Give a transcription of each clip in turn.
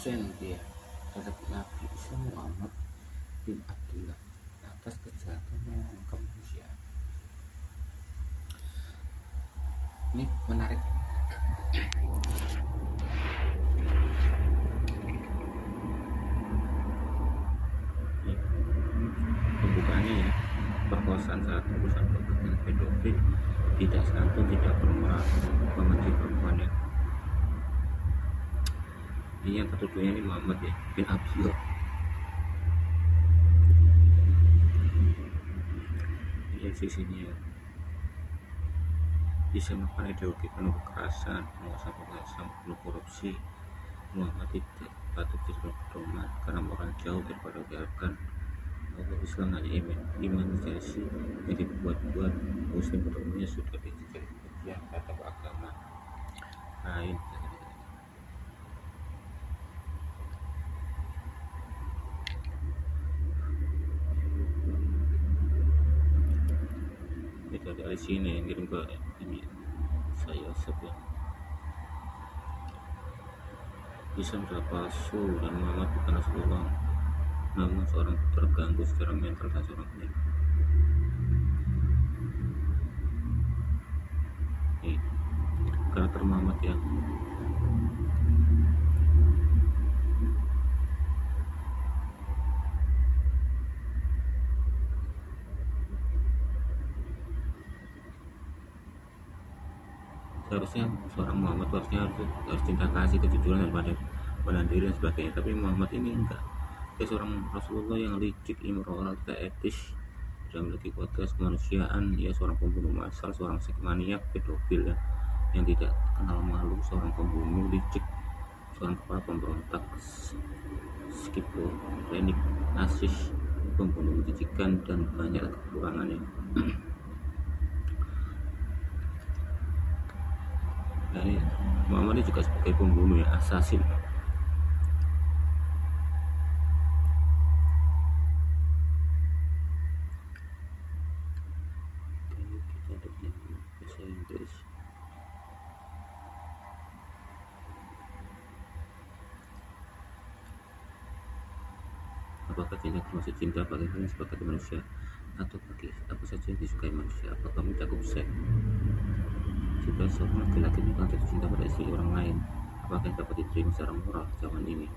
dia terhadap Nabi Isa Muhammad bin Abdullah atas kejahatannya kemanusiaan. Ini menarik. Pembukaannya ya, perkosaan saat urusan dengan pedofil, tidak santun, tidak bermoral, membenci perempuan ya. Ini yang tertuduhnya ini Muhammad ya bin Abdullah. Ini sisinya ya. Bisa melakukan ideologi penuh kekerasan, menguasai penguasaan penuh korupsi. Muhammad tidak patut dijadikan pedoman karena moral jauh daripada diharapkan. Allah Islam hanya iman sejati yang dibuat-buat. Muslim pada umumnya sudah dijadikan bagian terhadap agama lain. Itu dari sini yang kirim ke ini saya sebut Islam adalah palsu dan Muhammad bukan Rasulullah, namun seorang terganggu secara mental dan seorang penyakit. Karakter Muhammad yang seharusnya seorang Muhammad harus cinta kasih, kejujuran, dan pada diri dan sebagainya. Tapi Muhammad ini enggak. Dia seorang Rasulullah yang licik, immoral, tidak etis, tidak memiliki kualitas kemanusiaan. Dia seorang pembunuh massal, seorang maniak, pedofil ya, yang tidak kenal malu, seorang pembunuh licik, seorang kepala pemberontak, skizofrenik, nasis, pembunuh menjijikan, dan banyak kekurangannya. Jadi Muhammad ini juga sebagai pembunuh ya, assassin. Kita ada bahasa Inggris. Apakah cinta termasuk cinta bagi kalian sebagai manusia atau bagi apa saja yang disukai manusia? Apakah mencakup seks? Jika seorang laki-laki bukan jatuh cinta pada istri orang lain, apakah yang dapat diterima secara moral zaman ini?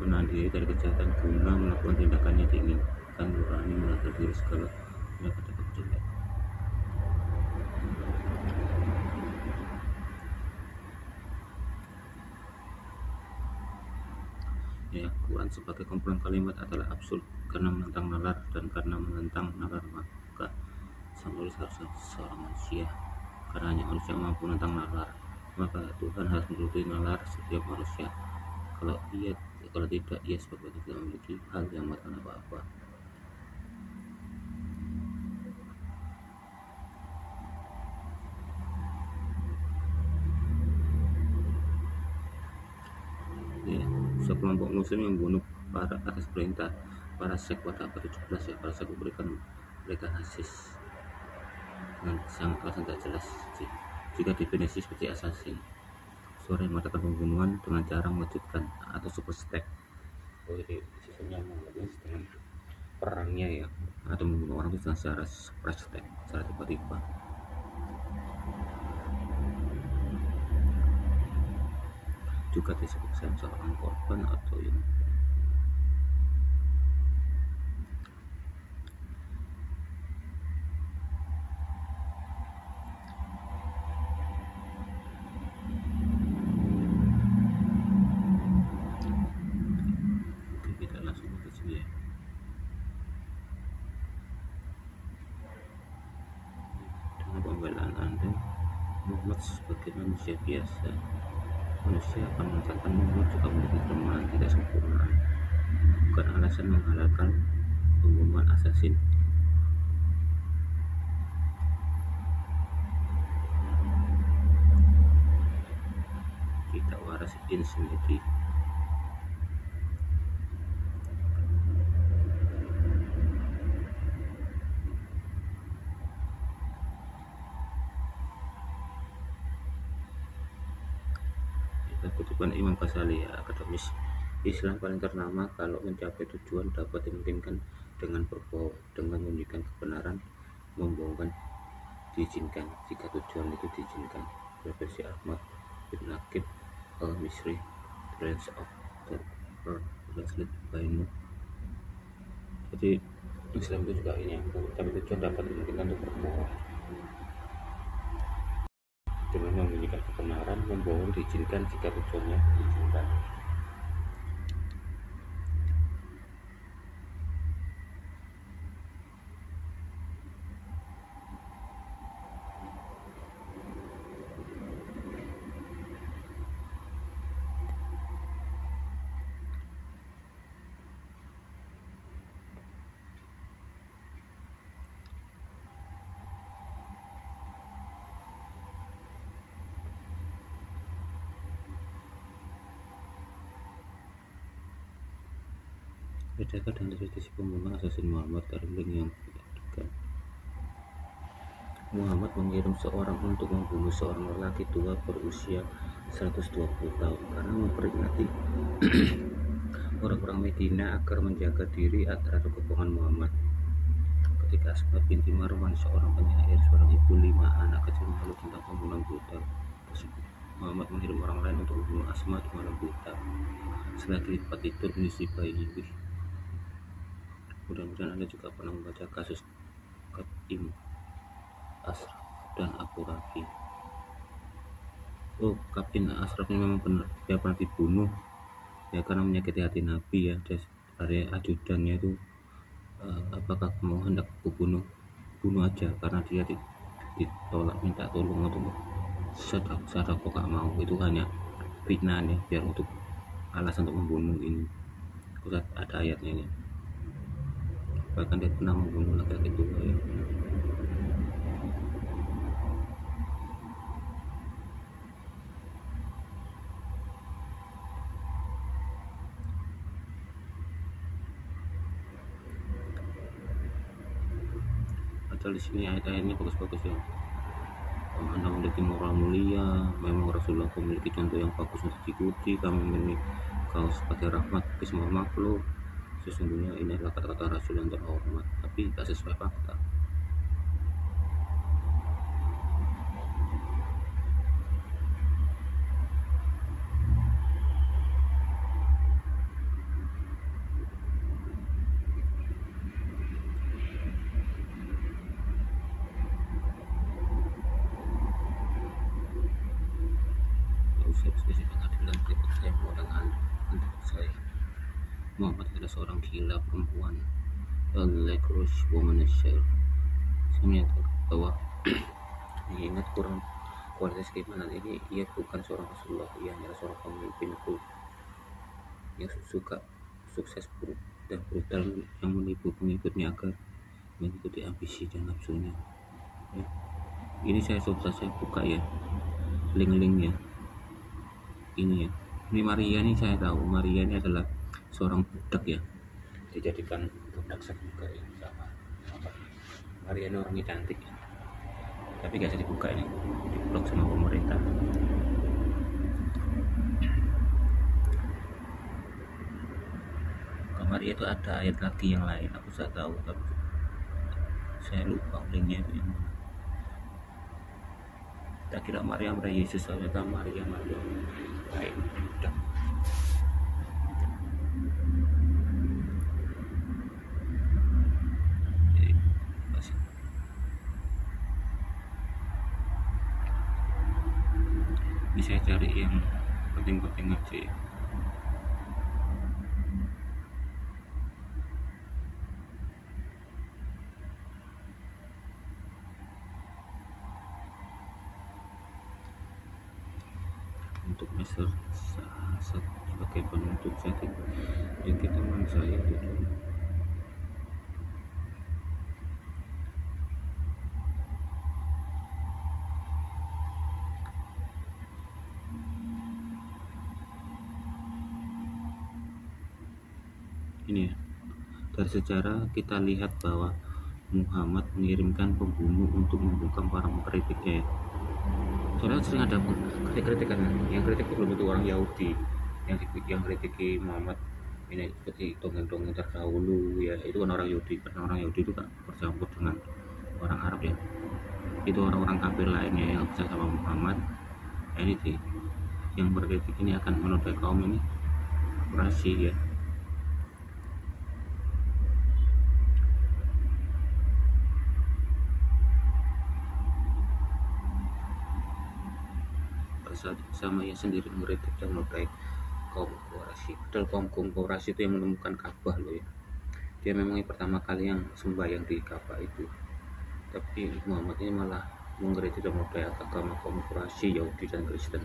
Menahan diri dari kejahatan guna melakukan tindakan yang diinginkan, nurani menahan diri segala tindakan jelek. Ya, Quran sebagai kumpulan kalimat adalah absurd karena menentang nalar, dan karena menentang nalar maka sang penulis harusnya seorang manusia. Karena hanya manusia mampu menentang nalar, maka Tuhan harus menuruti nalar setiap manusia. Kalau tidak, ia sebagai tidak memiliki hal yang mengatakan apa-apa. Ya, sekelompok muslim yang membunuh para atas perintah para sek pada abad 17 ya. Para sek memberikan mereka hasis dengan sangat tidak jelas jika definisi seperti assassin, suara yang mengatakan pembunuhan dengan cara mengejutkan, atau super stack. Jadi sistemnya dengan perangnya ya, atau membunuh orang itu dengan secara surprise attack, secara tiba-tiba. Juga disebut seorang korban atau yang pembelaan Anda. Muhammad sebagai manusia biasa, manusia akan mengatakan Muhammad juga memiliki kelemahan tidak sempurna, bukan alasan menghalalkan pembunuhan assassin. Tidak waras insanity. Dan kutipan Imam Ghazali ya, akademis Islam paling ternama kalau mencapai tujuan dapat dimungkinkan dengan berbohong, dengan menunjukkan kebenaran, membohongkan diizinkan jika tujuan itu diizinkan. Referensi Ahmad bin Aqib al-Misri, Trends of the World, translated by Nuh. Jadi Islam itu juga ini, tapi tujuan dapat dimungkinkan untuk berbohong, dengan menunjukkan kebenaran, membohong diizinkan jika tujuannya diizinkan. Bedakan dengan tradisi pembunuhan Assassin Muhammad dari link yang diberikan. Muhammad mengirim seorang untuk membunuh seorang lelaki tua berusia 120 tahun karena memperingati orang-orang Medina agar menjaga diri terhadap kebohongan Muhammad. Ketika Asma binti Marwan, seorang penyair, seorang ibu 5 anak kecil, mengeluh tentang pembunuhan brutal tersebut, Muhammad mengirim orang lain untuk membunuh Asma di malam buta. Setelah tempat tidur mengisi bayi. Mudah-mudahan Anda juga pernah membaca kasus Qasim Ashraf dan Abu Rafi. Oh, Kapten Ashraf ini memang benar, dia pernah dibunuh ya karena menyakiti hati Nabi ya. Dari ajudannya itu, apakah kamu hendak kubunuh? Bunuh aja, karena dia ditolak minta tolong untuk sadar kok gak mau. Itu hanya fitnah nih, biar untuk alasan untuk membunuh ini. Ada ayatnya ini, bahkan dia pernah membunuh laki-laki tua ya. Padahal di sini ayat-ayatnya bagus-bagus ya. Anda memiliki moral mulia, memang Rasulullah memiliki contoh yang bagus untuk diikuti. Kami memiliki kaos sebagai rahmat bagi semua makhluk. Sesungguhnya ini adalah kata-kata Rasul yang terhormat, tapi tak sesuai fakta. Sisi pengadilan berikut saya dengan untuk saya. Muhammad adalah seorang gila perempuan, a lecherous woman share. Saya menyatakan bahwa mengingat kurang kualitas keimanan ini, ia bukan seorang Rasulullah, ia adalah seorang pemimpin yang suka sukses dan brutal, yang menipu pengikutnya agar mengikuti ambisi dan nafsunya ya. Ini saya buka ya link-linknya ini ya. Ini Maria, ini saya tahu Maria ini adalah seorang budak ya, dijadikan budak seks juga ya, sama Maria ini orangnya cantik ya. Tapi gak bisa dibuka ini, diblok sama pemerintah. Maria itu ada ayat lagi yang lain, aku tidak tahu, tapi saya lupa linknya itu yang mana. Tak kira Maria Yesus, ternyata Maria lain budak. Ini saya cari yang penting-penting aja ya. Untuk Mister sebagai penuntut jadi yang teman saya itu ini ya. Dari sejarah kita lihat bahwa Muhammad mengirimkan pembunuh untuk membungkam para pengkritiknya ya. Soalnya sering ada kritik-kritik kan, yang kritik itu belum tentu orang Yahudi, yang kritiki Muhammad ini seperti dongeng-dongeng terdahulu ya, itu kan orang Yahudi, karena orang Yahudi itu kan bercampur dengan orang Arab ya, itu orang-orang kafir lainnya yang percaya sama Muhammad. Ini sih yang berkritik ini akan menodai kaum ini operasi ya. Sama ia sendiri mengkritik dan menodai kaum Quraisy. Padahal kaum Quraisy itu yang menemukan Ka'bah loh ya. Dia memang pertama kali yang sembahyang di Ka'bah itu. Tapi Muhammad ini malah mengkritik dan menodai agama kaum Quraisy, Yahudi dan Kristen,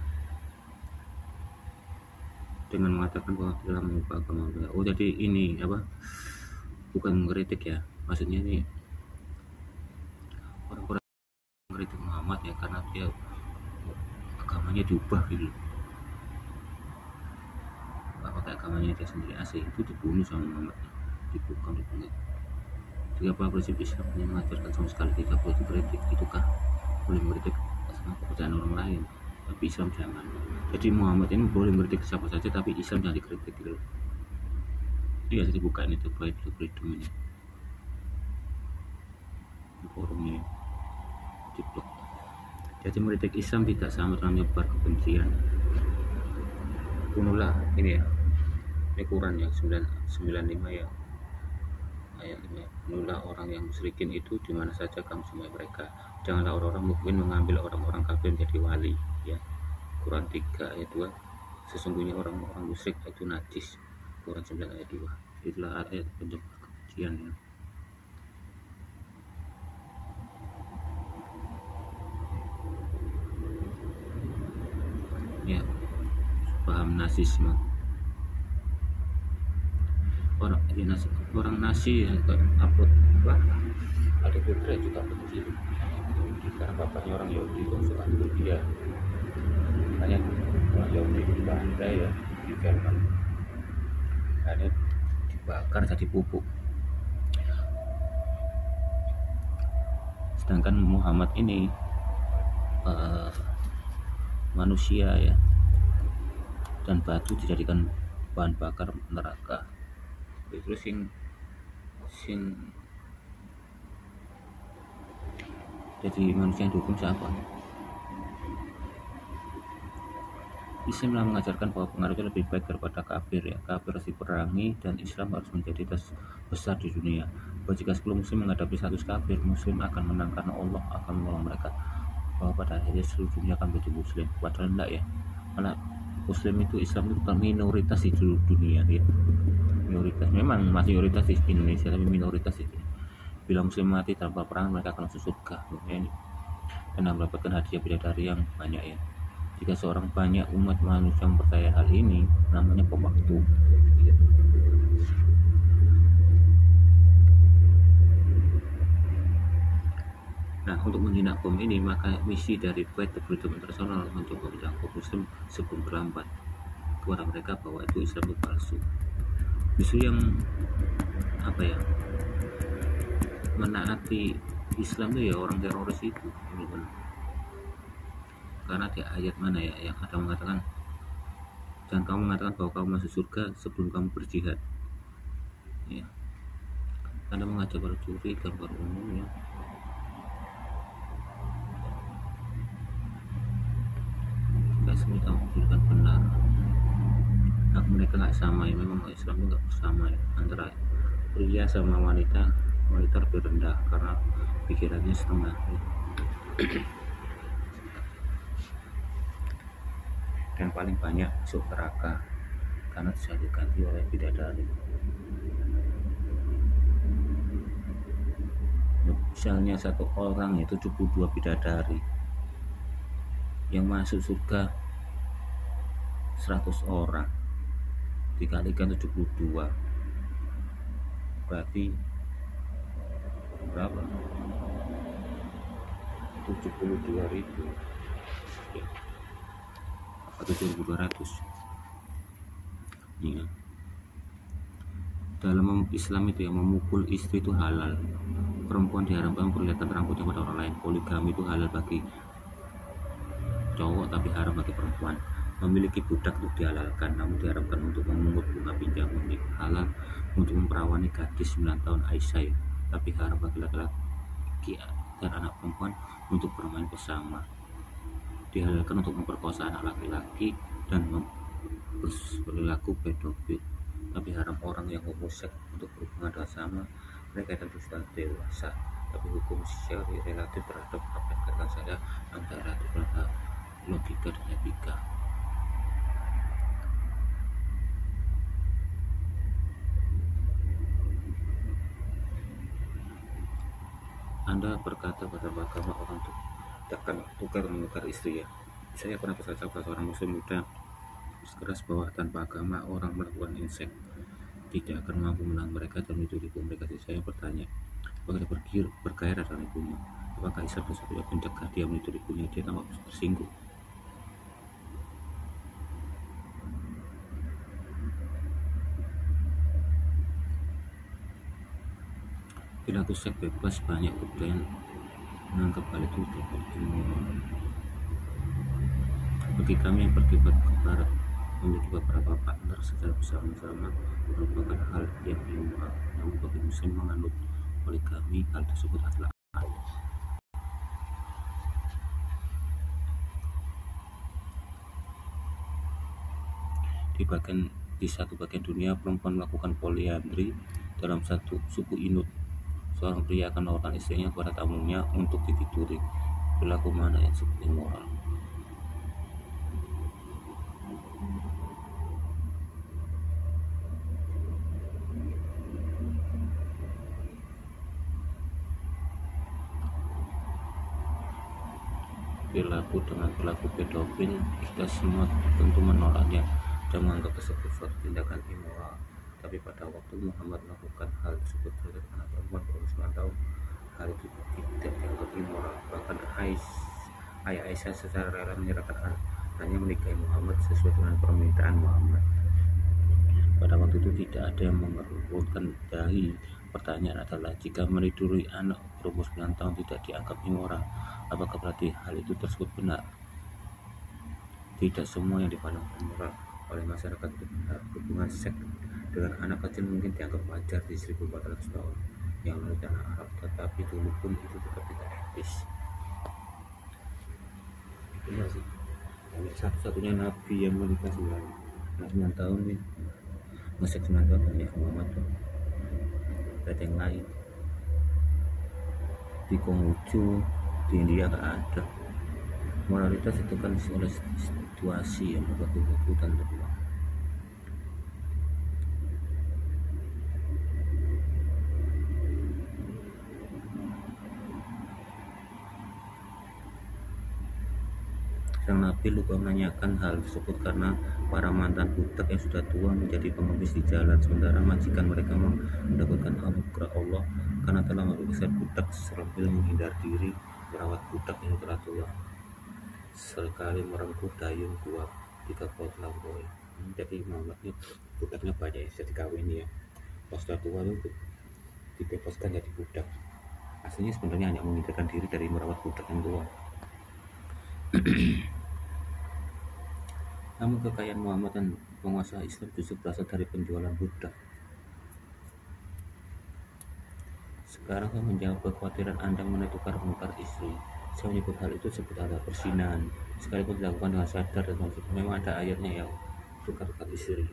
dengan mengatakan bahwa dalam mengubah agama. Oh jadi ini apa? Bukan mengkritik ya. Maksudnya ini orang-orang mengkritik Muhammad ya karena dia agamanya diubah gitu. Pakai agamanya dia sendiri asli itu dibunuh sama Muhammad, dibunuh. Jika prinsip Islam yang mengajarkan sama sekali tidak boleh dikritik, itukah boleh mengkritik sama kepercayaan orang lain? Tapi Islam jangan. Jadi Muhammad ini boleh mengkritik siapa saja, tapi Islam jangan dikritik gitu. Iya, jadi buka ini tuh Right to Freedom ini di forumnya di blog. Jadi mengkritik Islam tidak sama dengan menyebar kebencian. Bunuhlah ini ya, ini Quran ya 995 ya, ayat 5. Bunuhlah orang yang musyrikin itu di mana saja kamu semua mereka. Janganlah orang-orang mukmin mengambil orang-orang kafir menjadi wali ya. Quran 3 ayat 2. Sesungguhnya orang-orang musyrik itu najis. Quran 9 ayat 2. Itulah ayat penyebar kebencian ya. Ya, paham nasisme. Orang nasi yang upload apa? Ada putra juga benci karena bapaknya orang Yahudi itu suka bunuh dia. Makanya orang Yahudi di pantai ya di Jerman, akhirnya dibakar jadi pupuk. Sedangkan Muhammad ini manusia ya, dan batu dijadikan bahan bakar neraka. Terus sing jadi manusia yang dihukum siapa? Islam mengajarkan bahwa pengaruhnya lebih baik daripada kafir ya. Kafir harus diperangi dan Islam harus menjadi besar di dunia. Bahwa jika 10 muslim menghadapi 100 kafir, muslim akan menang karena Allah akan menolong mereka. Bahwa pada akhirnya seluruh dunia akan menjadi muslim. Padahal enggak ya. Karena muslim itu, Islam itu bukan minoritas di seluruh dunia ya. Minoritas memang masih minoritas di Indonesia, tapi minoritas itu. Bila muslim mati tanpa perang, mereka akan masuk surga dan mendapatkan hadiah bidadari yang banyak ya. Jika seorang banyak umat manusia mempercayai hal ini, namanya bom waktu. Nah, untuk menjinak bom ini, maka misi dari Fight the Freedom International mencoba menjangkau muslim sebelum terlambat kepada mereka bahwa itu Islam itu palsu. Justru yang apa ya, menaati Islam itu ya orang teroris itu, karena di ayat mana ya yang ada mengatakan, dan kamu mengatakan bahwa kamu masuk surga sebelum kamu berjihad ya. Anda mengajak para curi gambar umum ya. Gak semua tahu kan benar. Nah, mereka nggak sama ya, memang Islam itu nggak bersama ya, antara pria sama wanita lebih rendah karena pikirannya setengah ya. Dan paling banyak masuk neraka karena bisa diganti oleh bidadari. Misalnya satu orang itu 72 bidadari, yang masuk surga 100 orang dikalikan 72 berarti berapa? 72.000 ya. 7.200 ya. Dalam Islam itu yang memukul istri itu halal. Perempuan diharamkan memperlihatkan rambutnya pada orang lain. Poligami itu halal bagi cowok tapi haram bagi perempuan. Memiliki budak untuk dihalalkan, namun diharamkan untuk memungut bunga pinjaman. Halal untuk memperawani gadis 9 tahun Aisyah, ya. Tapi haram bagi laki-laki dan anak perempuan untuk bermain bersama. Dihalalkan untuk memperkosa anak laki-laki dan berperilaku pedofil. Tapi haram orang yang homoseks untuk berhubungan dengan sama mereka tentu sudah dewasa. Tapi hukum syari relatif terhadap apa yang dikatakan saya antara relatif terhadap logika dan etika. Anda berkata pada agama orang itu takkan tukar menukar istri, ya. Saya pernah berkata pada seorang muslim muda sekeras bahwa tanpa agama orang melakukan insek tidak akan mampu menahan mereka dan menutupi mereka. Saya bertanya, apakah dia bergairah dengan ibunya? Apakah Islam satu-satunya pencegah dia menutupi ibunya? Dia tampak tersinggung. Perilaku seks bebas banyak kebudayaan menganggap hal itu dapat immoral. Bagi kami yang berkiblat ke barat, memiliki beberapa partner secara bersama-sama merupakan hal yang immoral. Namun bagi muslim menganut poligami, hal tersebut adalah di satu bagian dunia perempuan melakukan poliandri dalam satu suku Inuit. Seorang pria akan menawarkan istrinya kepada tamunya untuk ditiduri. Perilaku mana yang disebut immoral? Perilaku dengan perilaku pedofil, kita semua tentu menolaknya dan menganggap tersebut suatu tindakan immoral. Tapi pada waktu Muhammad melakukan hal tersebut terhadap anak perempuan berumur 9 tahun, hal itu tidak dianggap immoral. Bahkan ayah Aisyah secara rela menyerahkan anaknya menikahi Muhammad sesuai dengan permintaan Muhammad. Pada waktu itu tidak ada yang mengerutkan dahi. Pertanyaan adalah, jika meniduri anak berumur 9 tahun tidak dianggap immoral, apakah berarti hal itu tersebut benar? Tidak semua yang dipandang immoral oleh masyarakat itu benar. Hubungan seks dengan anak kecil mungkin dianggap wajar di 1400 tahun yang lalu tanah Arab, tetapi dulu pun itu tetap tidak etis. Itulah sih, satu-satunya nabi yang menikah 9 tahun nih, ngesek 9 tahun hanya Muhammad tuh. Ada yang lain di Konghucu di India gak ada. Moralitas itu kan oleh situasi yang berlaku dan berubah. Sang Nabi lupa menanyakan hal tersebut karena para mantan budak yang sudah tua menjadi pengemis di jalan, sementara majikan mereka mendapatkan anugerah Allah karena telah membebaskan budak sambil menghindar diri merawat budak yang telah tua. Sekali merengkuh dayung kuat 30 lampaui. Jadi Muhammad ini budaknya banyak yang sudah dikawin, ya. Pas sudah tua itu dibebaskan jadi budak. Aslinya sebenarnya hanya menghindarkan diri dari merawat budak yang tua. Namun kekayaan Muhammad dan penguasa Islam justru berasal dari penjualan budak. Sekarang saya menjawab kekhawatiran Anda mengenai tukar-menukar istri. Saya menyebut hal itu sebagai ada persinahan, sekalipun dilakukan dengan sadar dan maksud. Memang ada ayatnya yang tukar-tukar istri.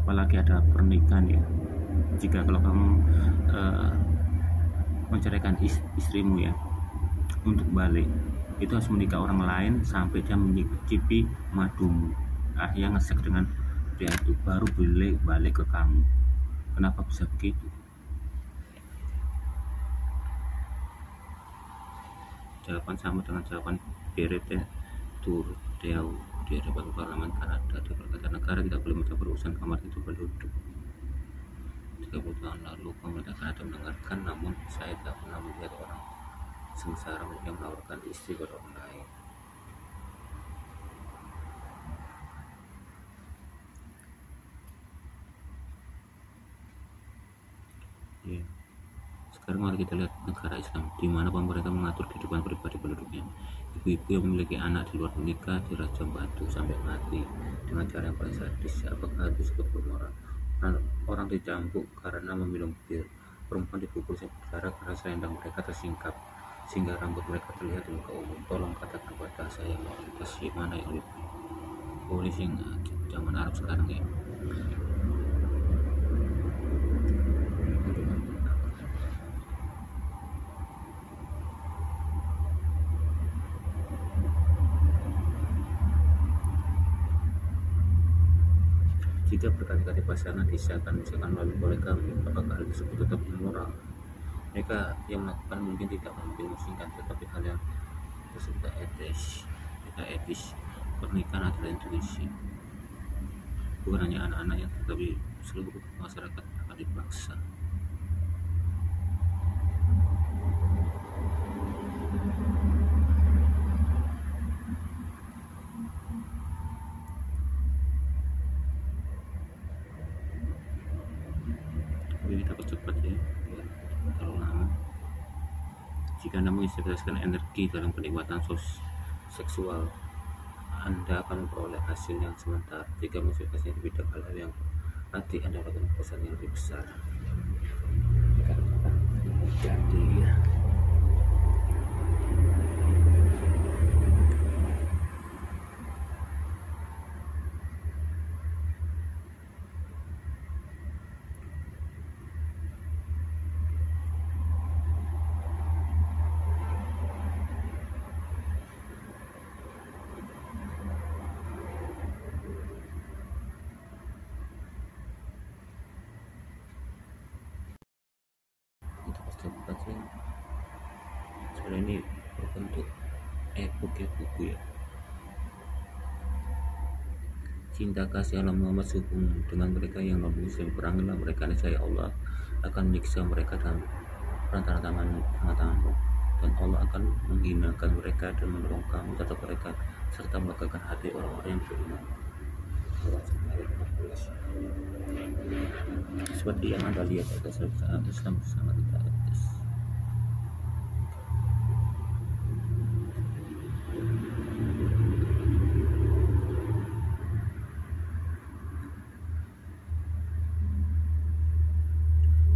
Apalagi ada pernikahan, ya. Jika kalau kamu menceraikan istrimu, ya, untuk balik, itu harus menikah orang lain sampai dia mencicipi madumu. Akhirnya ngesek dengan pria itu, baru boleh balik ke kamu. Kenapa bisa begitu? Jawaban sama dengan jawaban Berete Turdeau di hadapan Parlemen Kanada. Dia berkata, negara tidak boleh mencampur urusan kamar itu penduduk. 30 tahun lalu pemerintah Kanada mendengarkan, namun saya tidak pernah melihat orang sengsara yang menawarkan istri pada orang lain. Ya. Sekarang mari kita lihat negara Islam, di mana pemerintah mengatur kehidupan pribadi penduduknya. Ibu-ibu yang memiliki anak di luar menikah dirajam batu sampai mati dengan cara yang paling sadis. Apakah itu disebut bermoral? Orang dicambuk karena meminum bir, perempuan dipukul secara karena selendang mereka tersingkap sehingga rambut mereka terlihat di muka umum. Tolong katakan pada saya, moralitas mana yang lebih polis yang zaman Arab sekarang ya. Jika berkali-kali pasangan disahkan misalkan melalui poligami, apakah hal tersebut tetap immoral? Mereka yang melakukan mungkin tidak memusingkan, tetapi hal yang tersebut tidak etis. Pernikahan adalah intuisi, bukan hanya anak-anaknya, tetapi seluruh masyarakat akan dipaksa. Jadi kita percepat ya, terlalu lama. Jika Anda menginvestasikan energi dalam penikmatan seksual, Anda akan memperoleh hasil yang sementara. Jika menginvestasinya di bidang hal yang nanti Anda akan kesan yang lebih besar. Jadi ya. Soalnya ini berbentuk e-book ya, buku ya. Cinta kasih Allah Muhammad sehubung dengan mereka yang non muslim, perangilah mereka, niscaya Allah akan menyiksa mereka dalam perantara tanganmu, dan Allah akan menghinakan mereka dan menolong kamu terhadap mereka serta melegakan hati orang-orang yang beriman. Seperti yang Anda lihat, Islam sangat tidak etis.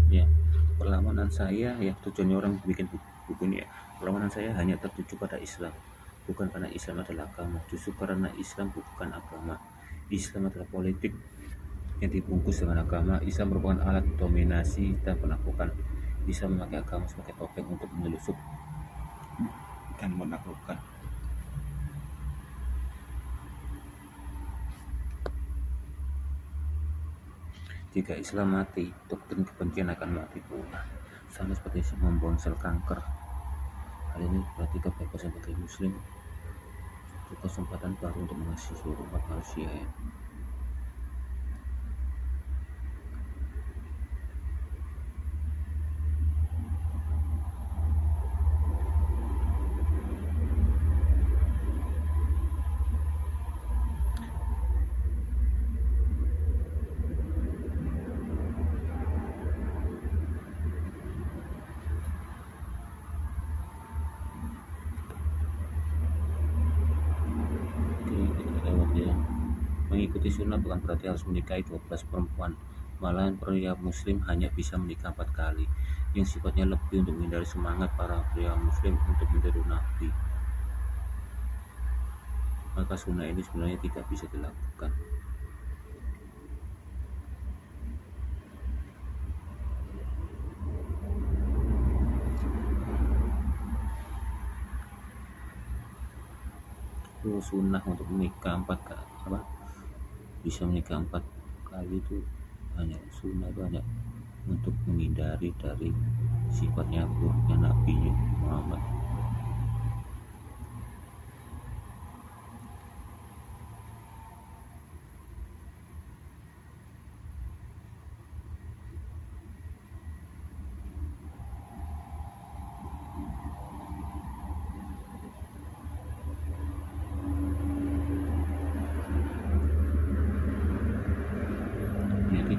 Ya, perlawanan saya ya, tujuannya orang bikin buku ini ya, perlawanan saya hanya tertuju pada Islam, bukan karena Islam adalah agama, justru karena Islam bukan agama. Islam adalah politik yang dibungkus dengan agama. Islam merupakan alat dominasi dan penaklukan. Islam memakai agama sebagai topeng untuk menyelusup dan menaklukkan. Jika Islam mati, doktrin kebencian akan mati pula, sama seperti membonsel kanker. Hal ini berarti kebebasan bagi Muslim itu kesempatan baru untuk mengasihi seluruh umat manusia ya. Mengikuti sunnah bukan berarti harus menikahi 12 perempuan. Malahan pria muslim hanya bisa menikah 4 kali, yang sifatnya lebih untuk menghindari semangat para pria muslim untuk meniru Nabi. Maka sunnah ini sebenarnya tidak bisa dilakukan. Sunnah untuk menikah 4 kali, bisa menikah 4 kali itu hanya sunnah, itu hanya untuk menghindari dari sifatnya buruknya Nabi Muhammad.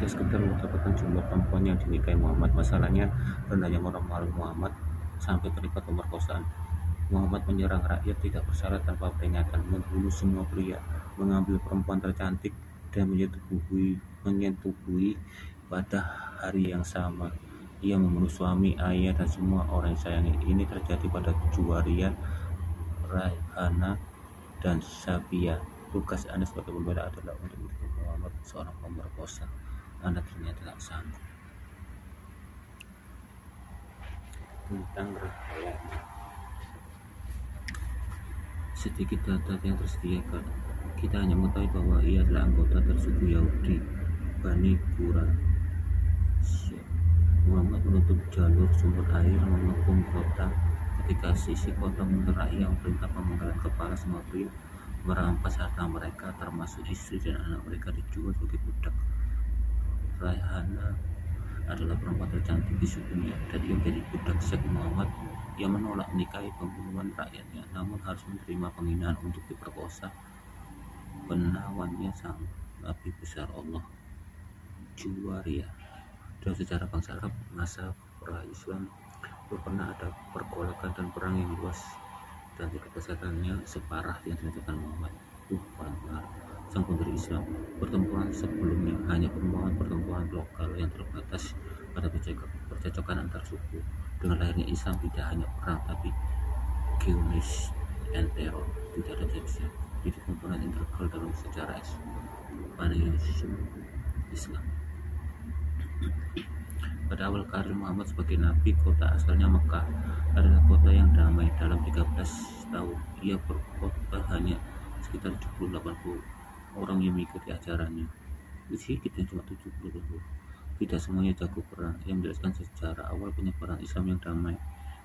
sekedar mendapatkan jumlah perempuan yang dinikahi Muhammad. Masalahnya rendahnya moral Muhammad sampai terlibat pemerkosaan. Muhammad menyerang rakyat tidak bersalah tanpa peringatan, membunuh semua pria, mengambil perempuan tercantik dan menyetubuhi pada hari yang sama. Ia membunuh suami, ayah, dan semua orang yang sayangi. Ini terjadi pada Juwairiyah, Raihana, dan Sabia. Tugas Anda sebagai pembela adalah untuk mendukung Muhammad, seorang pemerkosa. Anda ternyata tak sanggup. Tentang Raihana. Sedikit data yang tersedia, kita hanya mengetahui bahwa ia adalah anggota dari suku Yahudi Bani Quraisyah. Muhammad menutup jalur sumber air, mengepung kota. Ketika sisi kota menyerang, ia memerintah pemenggalan kepala semua pria, merampas harta mereka, termasuk istri dan anak mereka dijual sebagai budak. Raihana adalah perempuan tercantik di sukunya dan ia menjadi budak seks Muhammad. Ia menolak menikahi pembunuhan rakyatnya, namun harus menerima penghinaan untuk diperkosa penawannya sang Nabi besar Allah. Juwairiyah. Dalam sejarah bangsa Arab masa pra-Islam pernah ada pergolakan dan perang yang luas dan kebesarannya separah yang dilakukan Muhammad. Sang pendiri Islam. Pertempuran sebelumnya hanya pertempuran lokal yang terbatas pada percekcokan antar suku. Dengan lahirnya Islam tidak hanya perang tapi chaos and terror. Tidak ada siap-siap. Jadi komponen integral dalam sejarah ekspansi Islam. Pada awal karir Muhammad sebagai nabi, kota asalnya Mekah adalah kota yang damai. Dalam 13 tahun ia berkhotbah hanya sekitar 70-80 orang yang mengikuti ajarannya. Sedikit yang cuma 70. Tidak semuanya jago perang. Ia menjelaskan sejarah awal penyebaran Islam yang damai.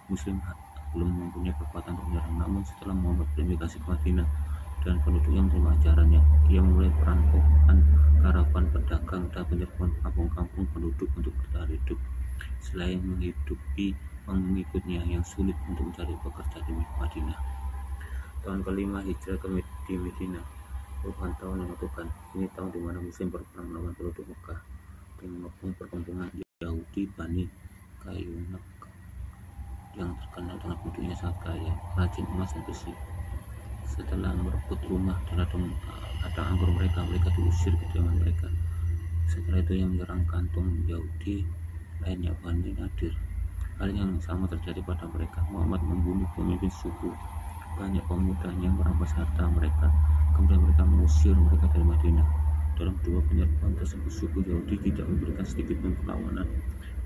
Muslim belum mempunyai kekuatan untuk menyerang, namun setelah Muhammad beremigrasi ke Madinah dan penduduknya menerima ajarannya, ia memulai perampokan karavan pedagang dan penyerbuan kampung-kampung penduduk untuk bertahan hidup. Selain menghidupi pengikutnya yang sulit untuk mencari pekerjaan di Madinah. Tahun kelima hijrah di Madinah, puluhan tahun yang menentukan. Ini tahun di mana Muslim berperang melawan penduduk Mekah dan mengepung perkampungan Yahudi Bani Qaynuqa yang terkenal dengan penduduknya sangat kaya, rajin emas dan besi. Setelah merebut rumah dan ladang anggur mereka diusir ke kediaman mereka. Setelah itu yang menyerang kantung Yahudi lainnya Bani Nadir. Hal yang sama terjadi pada mereka. Muhammad membunuh pemimpin suku. Banyak pemudanya merampas harta mereka. Kemudian mereka mengusir mereka dari Madinah. Dalam dua penyerbuan tersebut, suku Yahudi tidak memberikan sedikit pun perlawanan.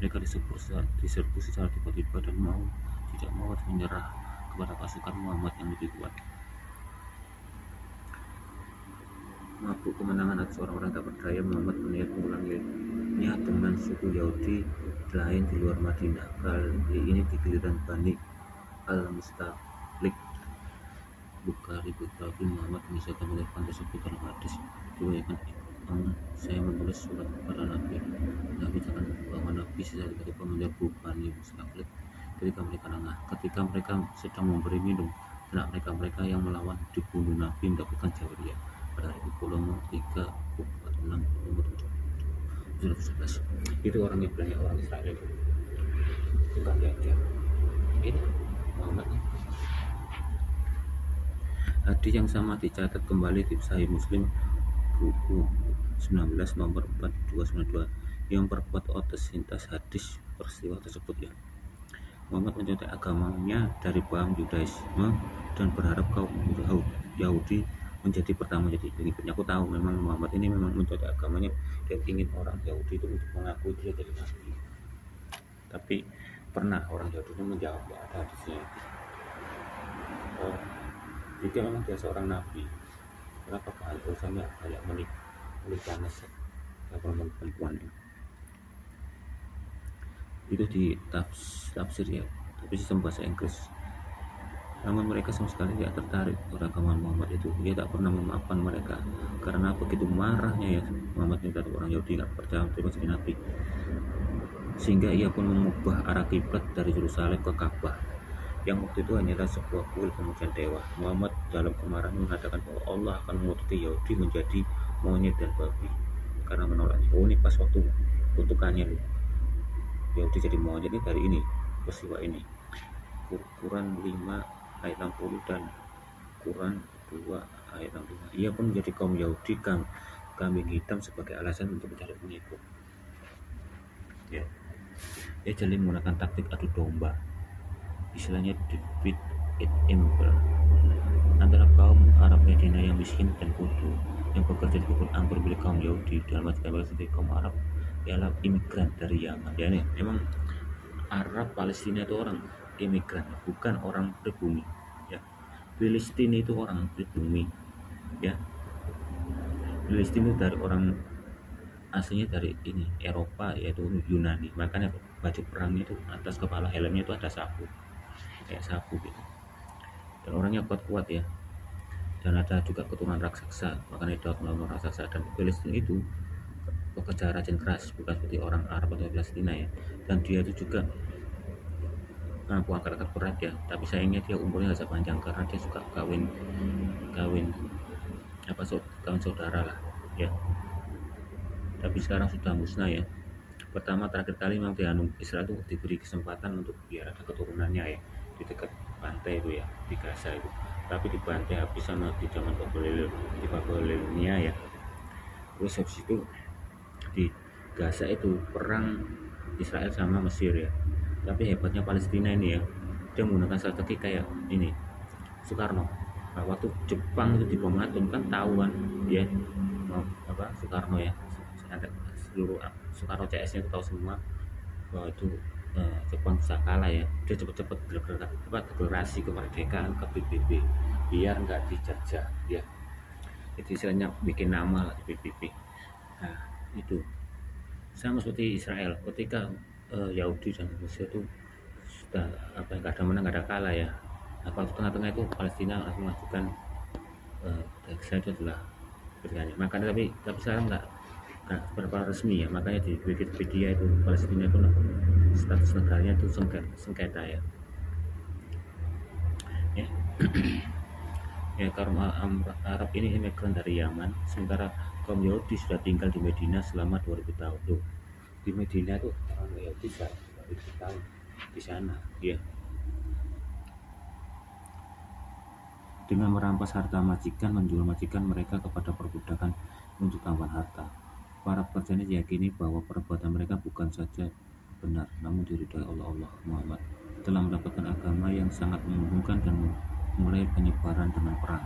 Mereka diserbu secara tiba-tiba dan tidak mau menyerah kepada pasukan Muhammad yang lebih kuat. Mabuk kemenangan atas orang-orang tak berdaya, Muhammad berniat mengulanginya dengan suku Yahudi lain di luar Madinah. Kali ini di giliran Bani Al-Mustalik. Bukhari Muhammad mengisahkan penyerbuan tersebut dalam hadis riwayatkan saya menulis surat kepada Nabi katakan bahwa Nabi tiba-tiba menyerbu Bani Mustalik ketika mereka sedang memberi minum anak mereka yang melawan dibunuh. Nabi mendapatkan Juwairiyah pada hari Pukul 3 nomor 11. Itu orang yang banyak orang Israel bukan gajah. Ini Muhammad. Hadis yang sama dicatat kembali di Sahih Muslim buku 19 nomor 4292 yang berbuat otensitas hadis peristiwa tersebut ya. Muhammad mencontoh agamanya dari paham Judaisme dan berharap kaum Yahudi menjadi pertama jadi pengikutnya. Aku tahu memang Muhammad ini memang mencontoh agamanya dan ingin orang Yahudi itu untuk mengaku dia jadi nabi. Tapi pernah orang Yahudi itu menjawab ya ada hadisnya. Jika memang dia seorang nabi, kenapa urusannya kayak menikah perempuan itu di tafsir ya, tapi sistem bahasa Inggris. Namun mereka sama sekali tidak tertarik beragama Muhammad itu. Dia tak pernah memaafkan mereka karena begitu marahnya ya Muhammad ini terhadap orang Yahudi tidak percaya sebagai nabi, sehingga ia pun mengubah arah kiblat dari Yerusalem ke Ka'bah yang waktu itu hanyalah sebuah kuil kemudian dewa. Muhammad dalam kemarahan mengatakan bahwa Allah akan mengututi Yahudi menjadi monyet dan babi karena menolak. Oh, ini pas waktu kutukannya loh. Yahudi jadi monyet ini dari ini peristiwa ini. Quran 5 ayat 60 dan Quran 2 ayat 65. Ia pun menjadi kaum Yahudi kambing hitam sebagai alasan untuk mencari pengikut. Ya. Ia jadi menggunakan taktik adu domba. Istilahnya defeat it imper antara kaum Arab Medina yang miskin dan kudu yang bekerja di kebun anggur milik kaum Yahudi dalam artian seperti kaum Arab ialah imigran dari Yaman. Ya, ini memang Arab Palestina itu orang imigran, bukan orang pribumi. Ya, Filistin itu orang pribumi. Ya, Filistin itu dari orang aslinya dari ini Eropa, yaitu Yunani. Makanya baju perangnya itu atas kepala helmnya itu ada sapu, kayak sapu gitu. Dan orangnya kuat-kuat ya. Dan ada juga keturunan raksasa, makanya Daud melawan raksasa. Dan Filistin itu pekerja rajin keras, bukan seperti orang Arab atau Palestina ya. Dan dia itu juga mampu angkat berat ya, tapi sayangnya dia umurnya nggak panjang karena dia suka kawin saudara lah ya. Tapi sekarang sudah musnah ya. Pertama terakhir kali memang Israel itu diberi kesempatan untuk biar ada keturunannya ya di dekat pantai itu ya, di Gaza itu. Tapi dibantai habis sama di zaman Babilonia ya. Terus habis itu di Gaza itu perang Israel sama Mesir ya. Tapi hebatnya Palestina ini ya, dia menggunakan strategi kayak ini Soekarno. Nah, waktu Jepang itu dibom atom kan tahu kan ya, Soekarno ya, seluruh Soekarno CS nya itu tahu semua bahwa itu Jepang bisa kalah ya. Dia cepat-cepat deklarasi kemerdekaan ke PBB biar nggak dijajah ya. Itu istilahnya bikin nama lah di PBB. Nah itu sama seperti Israel ketika Yahudi dan Mesir itu sudah nggak ada menang nggak ada kalah ya. Nah kalau tengah-tengah itu Palestina langsung mengajukan Gaza itu adalah bertanya. Makanya tapi sekarang nggak berapa resmi ya, makanya di Wikipedia itu Palestina itu status negaranya itu sengketa ya. Ya kaum Arab ini imigran dari Yaman, sementara kaum Yahudi sudah tinggal di Medina selama 2000 tahun tuh. Di Medina tuh orang Yahudi sudah 2000 tahun di sana ya. Dengan merampas harta majikan, menjual majikan mereka kepada perbudakan untuk tambahan harta. Para pekerja ini diyakini bahwa perbuatan mereka bukan saja benar, namun diridhai Allah. Muhammad telah mendapatkan agama yang sangat menguntungkan dan mulai penyebaran dengan perang.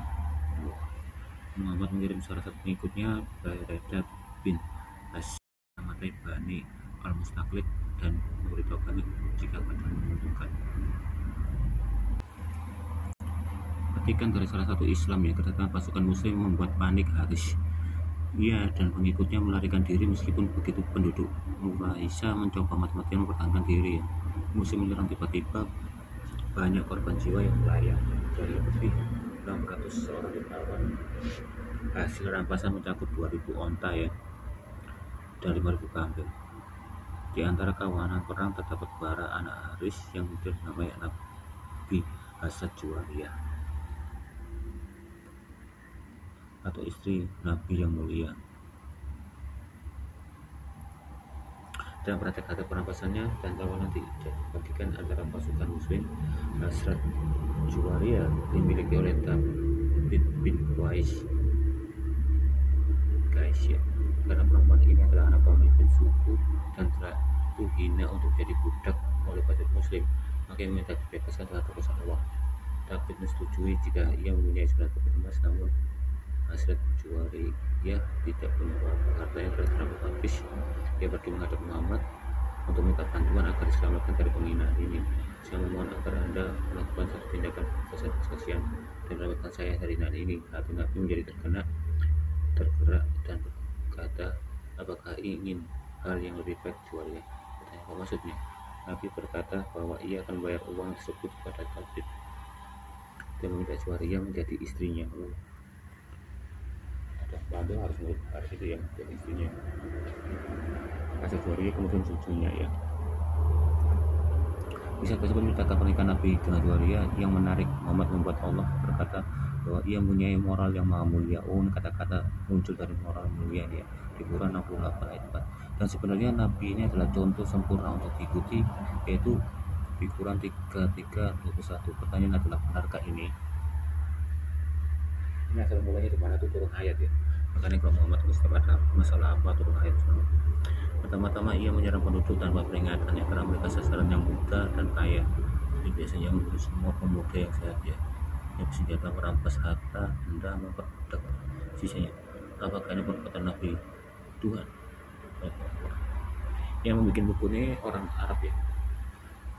Muhammad mengirim salah satu pengikutnya, Baidah bin Asmatai Bani Al-Mustaqlid, dan memberitahukan jika keadaan menguntungkan. Petikan dari salah satu Islam ya, kedatangan pasukan muslim membuat panik Haris. Ia dan pengikutnya melarikan diri meskipun begitu penduduk Quraisy mencoba mati-matian mempertahankan diri ya. Musuh menyerang tiba-tiba, banyak korban jiwa yang melayang, dari lebih 600 orang ditawan. Hasil rampasan mencakup 2000 onta ya dan 5000 kambing. Di antara kawanan perang terdapat para anak Haris yang kemudian namanya Nabi Hasad Juwariyah atau istri Nabi yang mulia. Dan praktek kata perampasannya dan tawanan dibagikan antara pasukan muslim. Hasrat Juwariyah dimiliki oleh Thabit bin Qais ya, karena perempuan ini adalah anak pemimpin suku dan telah hina untuk jadi budak oleh prajurit muslim, maka meminta dibebaskan dengan tebusan uang. Thabit menyetujui jika ia mempunyai 9 keping emas, namun Hasrat Juwariyah tidak punya apa-apa, hartanya telah terampil habis. Dia pergi menghadap Muhammad untuk minta bantuan agar diselamatkan dari penghinaan ini. Saya memohon agar Anda melakukan satu tindakan kesaksian dan menyelamatkan saya dari hinaan ini. Hati Nabi menjadi tergerak dan berkata, apakah ingin hal yang lebih baik Juwariyah? Bertanya, apa maksudnya? Nabi berkata bahwa ia akan membayar uang tersebut kepada Thabit dan meminta Juwariyah menjadi istrinya. Bantu harus itu ya, jadi istrinya. Hasrat Juwariyah kemudian cucunya ya. Bisa tersebut menceritakan pernikahan Nabi dengan Juwariyah yang menarik. Muhammad membuat Allah berkata bahwa ia mempunyai moral yang maha mulia. Kata-kata muncul dari moral mulia ya di Quran 68 ayat 4. Dan sebenarnya Nabi ini adalah contoh sempurna untuk diikuti, yaitu di Quran 33:21. Pertanyaan adalah, benarkah ini? Ini asal mulanya di mana tuh turun ayat ya. Makanya kalau Muhammad itu setiap ada masalah apa turun ayat semua. Pertama-tama ia menyerang penduduk tanpa peringatan ya, karena mereka sasaran yang muda dan kaya. Jadi biasanya membunuh semua pemuda yang sehat ya, yang bersenjata merampas harta, benda, memperbudak sisanya. Apakah ini perbuatan Nabi Tuhan? Yang membuat buku ini orang Arab ya,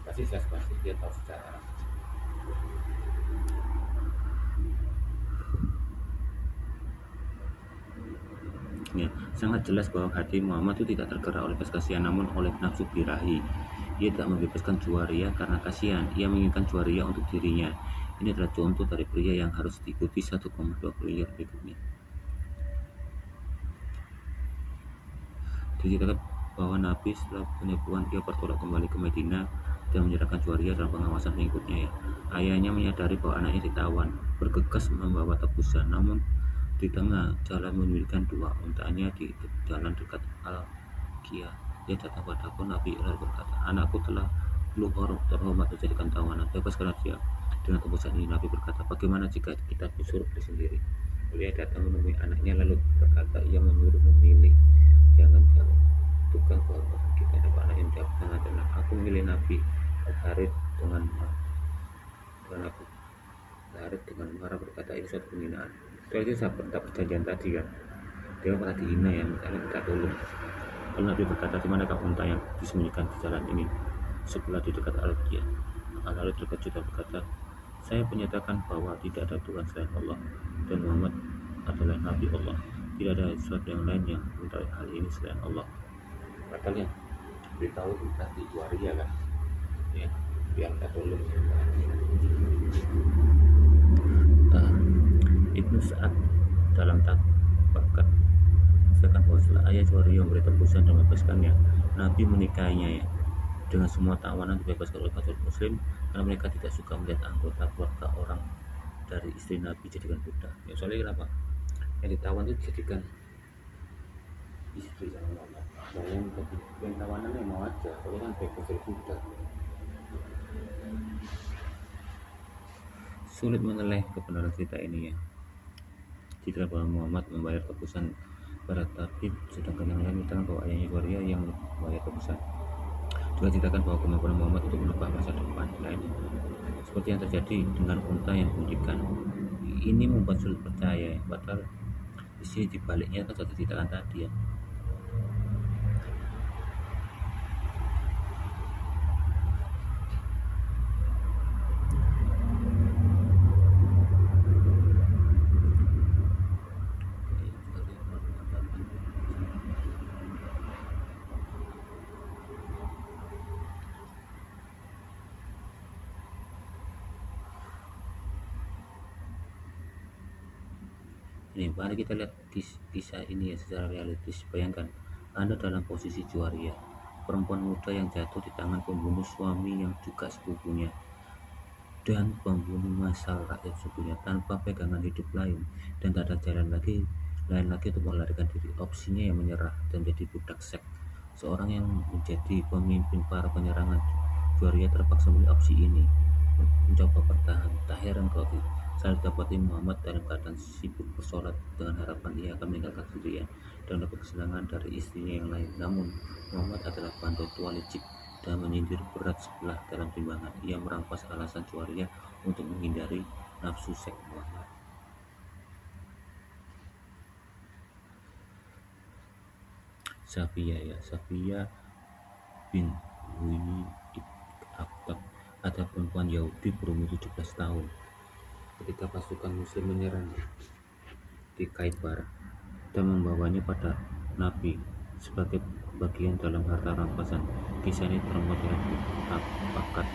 pasti dia tahu secara Arab. Ya, sangat jelas bahwa hati Muhammad itu tidak tergerak oleh kasihan, namun oleh nafsu birahi. Ia tidak membebaskan Juwaria karena kasihan, ia menginginkan Juwaria untuk dirinya. Ini adalah contoh dari pria yang harus diikuti 1,2 miliar berikutnya. Diceritakan bahwa Nabi setelah penyembuhan ia bertolak kembali ke Madinah dan menyerahkan Juwaria dalam pengawasan pengikutnya ya. Ayahnya menyadari bahwa anaknya ditawan, bergegas membawa tebusan, namun di tengah jalan menyulitkan dua untanya di jalan dekat Al-Qiyah. Dia datang padaku, Nabi lalu berkata, anakku telah luhur terhormat dijadikan tawanan, bebaskanlah dia. Dengan tebusan ini Nabi berkata, bagaimana jika kita disuruh beli sendiri? Dia datang menemui anaknya lalu berkata, ia menyuruh memilih, jangan-jangan tukang bahwa kita dapat anak yang jawab adalah aku memilih Nabi. Harith dengan marah berkata, ini suatu penghinaan. Itu sahabat perjanjian tadi kan, dia pernah dihina ya, misalnya minta tolong. Lalu Nabi berkata, di manakah unta yang disembunyikan di jalan ini? Sebelah di dekat Al-Qiyah. Lalu terkejut dan berkata, saya menyatakan bahwa tidak ada Tuhan selain Allah dan Muhammad adalah Nabi Allah. Tidak ada sesuatu yang lain yang mengetahui hal ini selain Allah. Padahal yang beritahu itu tadi Juwaria kan, ya, biar kita tolong. Ibnu Sa'ad dalam Tabaqat mengatakan bahwa setelah ayah Juwaria memberi tebusan dan membebaskannya, Nabi menikahinya ya. Dengan semua tawanan dibebaskan oleh prajurit Muslim karena mereka tidak suka melihat anggota keluarga orang dari istri Nabi jadikan budak. Ya soalnya kenapa? Yang ditawan itu dijadikan istri sama Muhammad. Nah yang tawanannya mau aja, soalnya kan bebas dari budak. Sulit menilai kebenaran cerita ini ya. Cerita bahwa Muhammad membayar tebusan pada tabib, sedangkan yang lain mengatakan bahwa ayahnya Juwaria yang membayar tebusan. Juga ceritakan bahwa kemampuan Muhammad untuk menebak masa depan lainnya, seperti yang terjadi dengan unta yang diunjukkan. Ini membuat sulit percaya ya, padahal isi dibaliknya kan sudah ceritakan tadi ya. Ini mari kita lihat kisah ini ya secara realistis. Bayangkan Anda dalam posisi Juwaria, perempuan muda yang jatuh di tangan pembunuh suami yang juga sepupunya dan pembunuh massal rakyat sukunya tanpa pegangan hidup lain, dan tak ada jalan lain lagi untuk melarikan diri. Opsinya yang menyerah dan jadi budak seks. Seorang yang menjadi pemimpin para penyerangan, Juwaria terpaksa memilih opsi ini, mencoba bertahan. Tak heran kalau saat dapati Muhammad dalam keadaan sibuk bersolat dengan harapan ia akan meninggalkan sendirian dan dapat kesenangan dari istrinya yang lain. Namun Muhammad adalah bandel tua licik dan menyindir berat sebelah dalam timbangan. Ia merampas alasan Juwaria untuk menghindari nafsu seks Muhammad. Safiyah bin Huyai Akhtab ada perempuan Yahudi berumur 17 tahun. Ketika pasukan Muslim menyerang di Khaybar dan membawanya pada Nabi sebagai bagian dalam harta rampasan. Kisah ini termuat dalam Tabaqat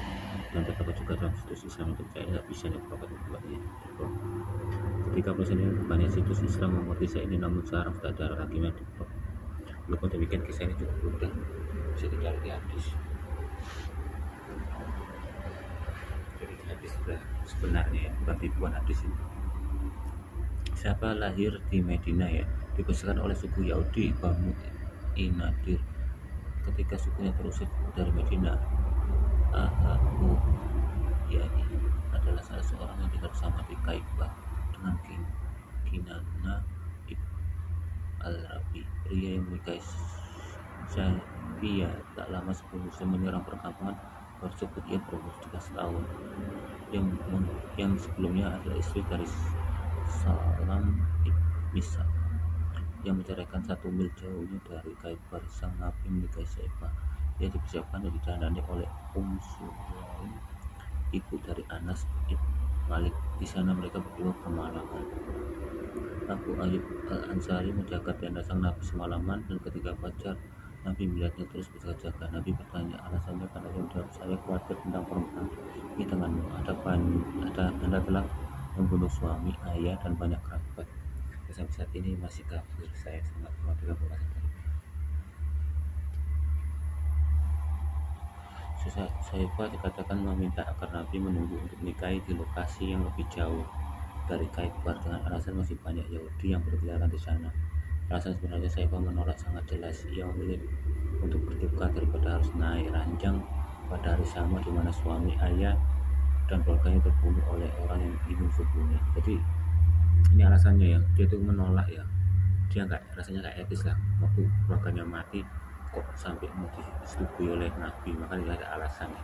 dan terdapat juga dalam situs Islam untuk tidak bisa diperlukan membuatnya. Ketika presiden banyak situs Islam membuat kisah ini, namun sekarang sudah ada lagi yang dibuat. Walaupun demikian kisah ini cukup mudah bisa dicari di hadis. Jadi hadis sudah sebenarnya ya, bukan tipuan hadis ini. Siapa lahir di Medina ya, dibesarkan oleh suku Yahudi Banu Inadir. Ketika sukunya terusir dari Medina, Abu Yai adalah salah seorang yang tinggal bersama di Kaibah dengan Kinana ibn al-Rabi, pria yang menikahi Syafiyah. Tak lama sebelum Muslim menyerang perkampungan tersebut, ia berumur 17 tahun. Yang sebelumnya adalah istri dari Salam ibn Misa yang menceraikan 1 mil jauhnya dari Khaybar. Sang Nabi menikahi Saibah. Ia dipersiapkan dan didandani oleh Sulaim, ibu dari Anas ibn Malik. Di sana mereka berdua bermalam. Abu Ayyub al-Ansari menjaga tenda sang Nabi semalaman, dan ketika fajar Nabi melihatnya terus berjaga-jaga. Nabi bertanya, alasannya? Karena dia menjawab, saya khawatir tentang perempuan ini denganmu. Anda telah membunuh suami, ayah, dan banyak kerabat. Sampai saat ini masih kafir. Saya sangat khawatir perkataan dari Saibah dikatakan meminta agar Nabi menunggu untuk menikahi di lokasi yang lebih jauh dari Khaybar dengan alasan masih banyak Yahudi yang berkeliaran di sana. Alasan sebenarnya Saibah menolak sangat jelas. Ia memilih untuk berduka daripada harus naik ranjang pada hari sama di mana suami, ayah, dan keluarganya terbunuh oleh orang yang ingin subuhnya. Jadi ini alasannya ya, dia tuh menolak ya, dia rasanya nggak etis lah, waktu keluarganya mati kok sampai mau disetujui oleh Nabi. Maka tidak ada alasannya.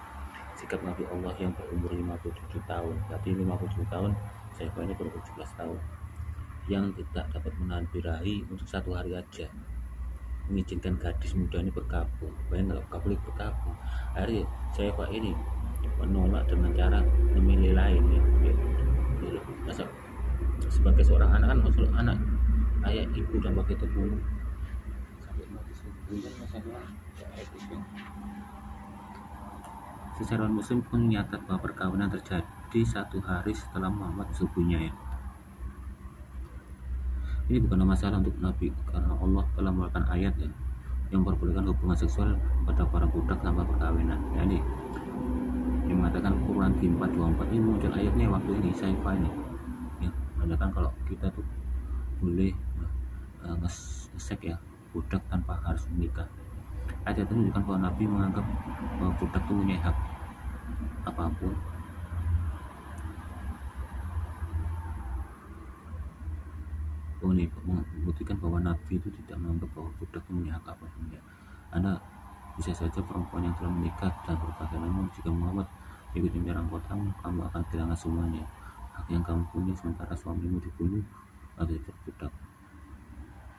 Sikap Nabi Allah yang berumur 57 tahun, berarti 57 tahun, saya ini berumur 17 tahun, yang tidak dapat menahan birahi untuk 1 hari aja, mengizinkan gadis muda ini berkabung. Bayang nggak boleh berkabung. Akhirnya saya ini menolak dengan cara memilih lain ya. Masa sebagai seorang anak kan, maksud anak ayah ibu dan wakil terbunuh sampai mati sebelumnya, rasanya ya etis kan. Sejarawan Muslim pun menyatat bahwa perkawinan terjadi 1 hari setelah Muhammad subuhnya ya. Ini bukanlah masalah untuk Nabi, karena Allah telah mengeluarkan ayat ya, yang memperbolehkan hubungan seksual pada para budak tanpa perkawinan. Jadi yang mengatakan Quran 4:24 ini muncul ayatnya waktu ini Saifah ini ya, menandakan kalau kita tuh boleh ngesek ya budak tanpa harus menikah. Ayat itu menunjukkan bahwa Nabi menganggap bahwa budak itu punya hak apapun. Ini membuktikan bahwa Nabi itu tidak menganggap bahwa budak itu punya hak apapun ya. Anda bisa saja perempuan yang telah menikah dan berpakaian, namun jika Muhammad ikut menyerang kotamu, kamu akan kehilangan semuanya hak yang kamu punya, sementara suamimu dibunuh atau diperbudak.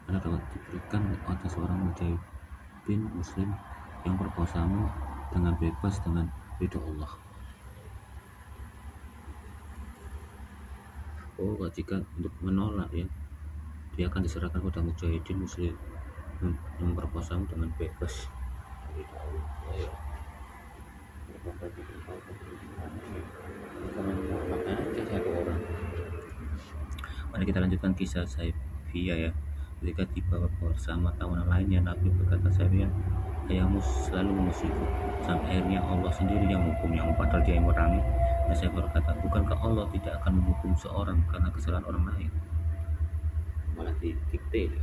Anda dapat diberikan atas seorang mujahidin Muslim yang berpuasamu dengan bebas dengan ridho Allah. Jika untuk menolak ya, dia akan diserahkan pada mujahidin Muslim yang berpuasamu dengan bebas. Mari kita lanjutkan kisah Saifiyah ya. Ketika dibawa bersama tawanan lainnya, Nabi berkata, Saifiyah, ayahmu selalu memusuhiku, sampai akhirnya Allah sendiri yang menghukumnya, padahal dia yang merangi. Dan saya berkata, bukankah Allah tidak akan menghukum seorang karena kesalahan orang lain? Malah didikte ya,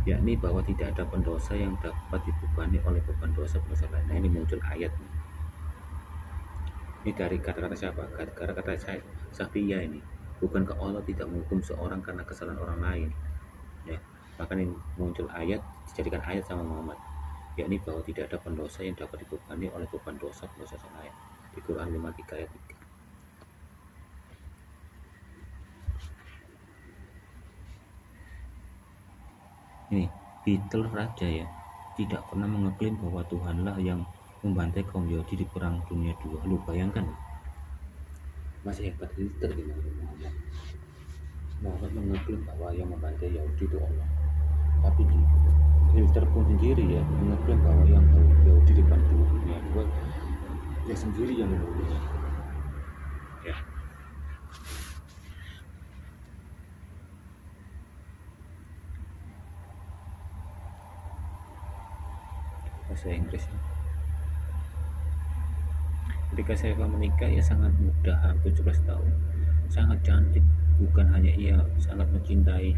yakni bahwa tidak ada pendosa yang dapat dibebani oleh beban dosa lain. Nah, ini muncul ayat ini dari kata-kata siapa? Kata-kata Safiyah ini. Bukankah Allah tidak menghukum seorang karena kesalahan orang lain ya? Maka ini muncul ayat, dijadikan ayat sama Muhammad, yakni bahwa tidak ada pendosa yang dapat dibebani oleh beban dosa lain, di Quran 53 ayat 3. Ini Hitler raja ya, tidak pernah mengeklaim bahwa Tuhanlah yang membantai kaum Yahudi di perang dunia II. Lu bayangkan, masih hebat Hitler gimana Muhammad mengeklaim bahwa yang membantai Yahudi itu Allah, tapi Hitler pun sendiri ya mengeklaim bahwa yang Yahudi di perang dunia II dia sendiri yang membunuh ya. Bahasa Inggris. Ketika saya menikah ya sangat muda, hampir 17 tahun. sangat cantik. Bukan hanya ia sangat mencintai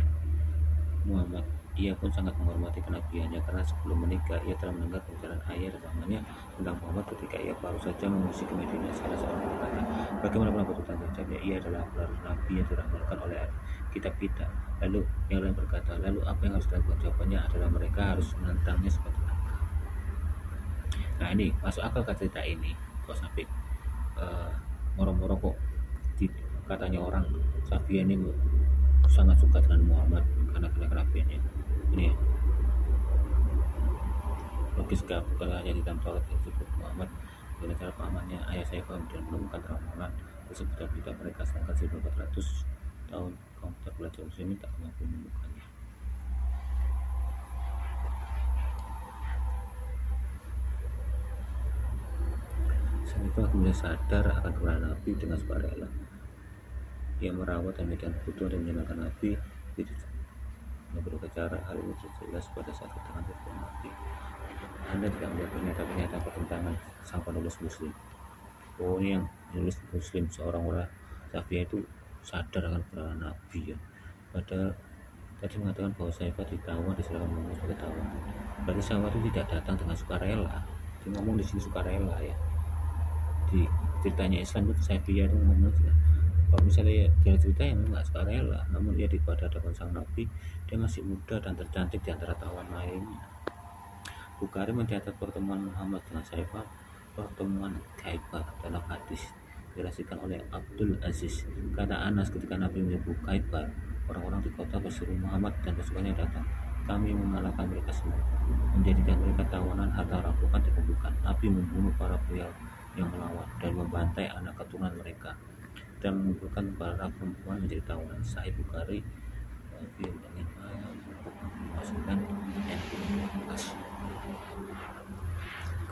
Muhammad, ia pun sangat menghormati kenabiannya karena sebelum menikah ia telah mendengar pembicaraan ayah dan pamannya tentang Muhammad ketika ia baru saja mengungsi ke Madinah. Salah seorang berkata, bagaimanapun aku bertanggung jawab, ia adalah pelarut nabi yang dirahmatkan oleh kitab kita. Lalu yang lain berkata, lalu apa yang harus dilakukan? Jawabannya adalah mereka harus menentangnya seperti apa. Nah, ini masuk akal ke cerita ini kok sampai moro-moro kok katanya orang Safiyah ini sangat suka dengan Muhammad karena kenabiannya. Ini ya, logis gak bukan hanya di dalam Taurat yang disebut Muhammad dengan cara pamannya ayah saya kemudian menemukan terang tersebut dalam kitab mereka, sedangkan 1400 tahun kaum terpelajar muslimin tak mampu menemukannya. Saat itu aku mulai sadar akan kebenaran Nabi dengan sukarela. Ia merawat dan medan butuh dan menyenangkan Nabi. Jadi berbagai cara hal ini jelas pada saat keterangan dari Nabi. Anda tidak melihat pernyataan pertentangan sang penulis Muslim. Oh, ini yang menulis Muslim, seorang orang Safiyah itu sadar akan kebenaran Nabi ya. Padahal tadi mengatakan bahwa Saifah ditawan, diserahkan Muhammad sebagai tawan. Berarti Saifah itu tidak datang dengan sukarela. Dia ngomong di sini sukarela ya. Di ceritanya Islam itu Saifiyah itu ngomong kalau misalnya dia cerita yang nggak sukarela, namun dia di pada hadapan sang Nabi, dia masih muda dan tercantik di antara tawan lainnya. Bukhari mencatat pertemuan Muhammad dengan Saifah pertemuan Khaibar dalam hadis dirasikan oleh Abdul Aziz. Kata Anas, ketika Nabi menyebut Khaibar, orang-orang di kota berseru Muhammad dan pasukannya datang. Kami mengalahkan mereka semua, menjadikan mereka tawanan, harta rampokan dikumpulkan. Nabi membunuh para pria yang melawan dan membantai anak keturunan mereka dan mengumpulkan para perempuan menjadi tawanan. Sahih Bukhari film dengan masukkan yang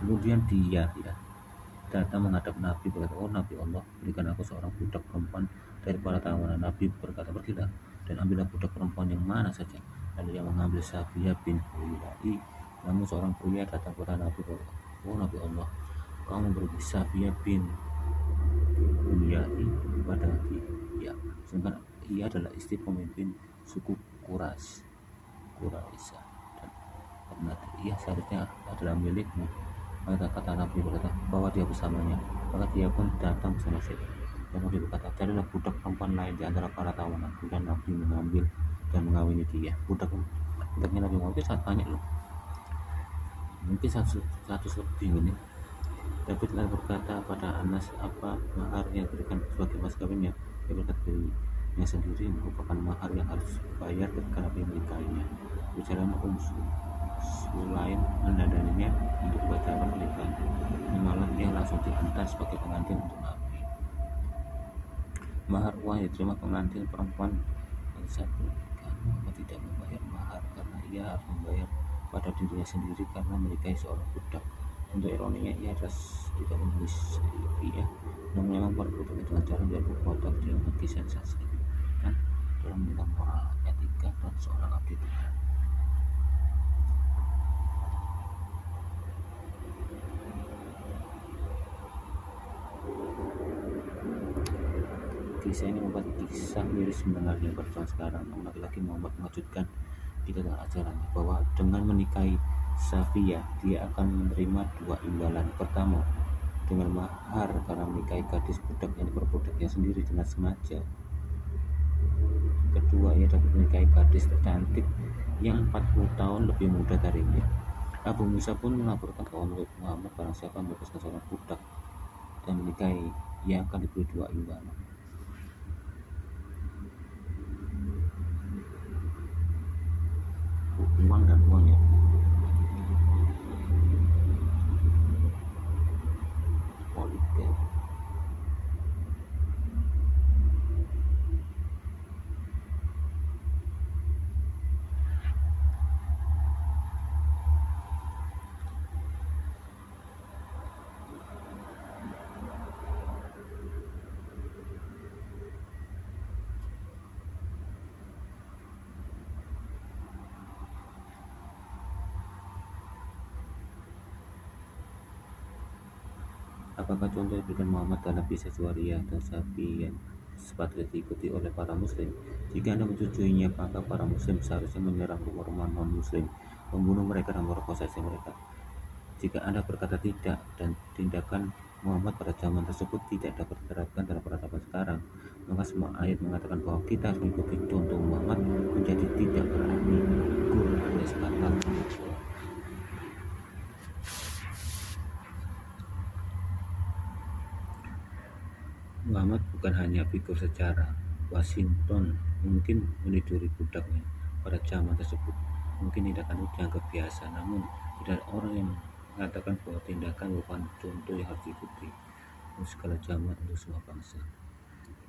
kemudian dia ya datang menghadap Nabi berkata, oh Nabi Allah, berikan aku seorang budak perempuan dari para tawanan. Nabi berkata, pergilah dan ambillah budak perempuan yang mana saja. Lalu yang mengambil Safiyah bin Huyai. Namun seorang pria datang kepada Nabi berkata, oh Nabi Allah, kamu memberi Safiyah bin Huyai kepada dia, sedangkan ia adalah istri pemimpin suku Quraisy dan ia seharusnya adalah milikmu. Maka kata Nabi berkata, bawa dia bersamanya. Maka dia pun datang bersama saya. Dan Nabi berkata, carilah budak perempuan lain di antara para tawanan. Kemudian Nabi mengambil dan mengawini dia. Budaknya Nabi mungkin sangat banyak loh, mungkin 100 lebih ini. David telah berkata pada Anas, apa mahar yang diberikan sebagai mas kawinnya? Dia berkata, dirinya sendiri merupakan mahar yang harus bayar ketika Nabi menikahinya. Bicara Sulaim mendandaninya untuk upacara pernikahan. Malah ia langsung diantar sebagai pengantin untuk Nabi. Mahar uang yang diterima pengantin perempuan satu, kamu tidak membayar mahar karena ia harus membayar pada dirinya sendiri karena menikahi seorang budak. Untuk ironinya, ia tidak menulis lebih ya, namun memang perbuatan dengan cara menjadi kotak dia membagi sensasi kan dalam tentang moral, etika dan seorang abdi Tuhan. Kisah ini membuat kisah miris mendengarnya pada zaman sekarang. Namun laki-laki Muhammad mengejutkan kita dengan ajarannya bahwa dengan menikahi Safiyah dia akan menerima dua imbalan. Pertama, dengan mahar karena menikahi gadis budak yang diperbudaknya sendiri dengan sengaja. Kedua, ia dapat menikahi gadis tercantik yang 40 tahun lebih muda darinya. Abu Musa pun melaporkan bahwa menurut Muhammad, barang siapa membebaskan seorang budak dan menikahi, ia akan diberi dua imbalan. Uang dan uang ya. Politik. Apakah contoh yang diberikan Muhammad dalam kisah Juwariyah dan Safiyah sepatutnya diikuti oleh para muslim. Jika Anda menyetujuinya, maka para muslim seharusnya menyerang rumah-rumah non-muslim, membunuh mereka dan memperkosa mereka. Jika Anda berkata tidak dan tindakan Muhammad pada zaman tersebut tidak dapat diterapkan dalam peradaban sekarang, maka semua ayat mengatakan bahwa kita harus mengikuti contoh Muhammad menjadi tidak berarti Quran alias batal. Muhammad bukan hanya figur sejarah. Washington mungkin meniduri budaknya pada zaman tersebut. Mungkin tindakan itu dianggap biasa, namun tidak ada orang yang mengatakan bahwa tindakan merupakan contoh yang harus diikuti untuk segala zaman, untuk semua bangsa.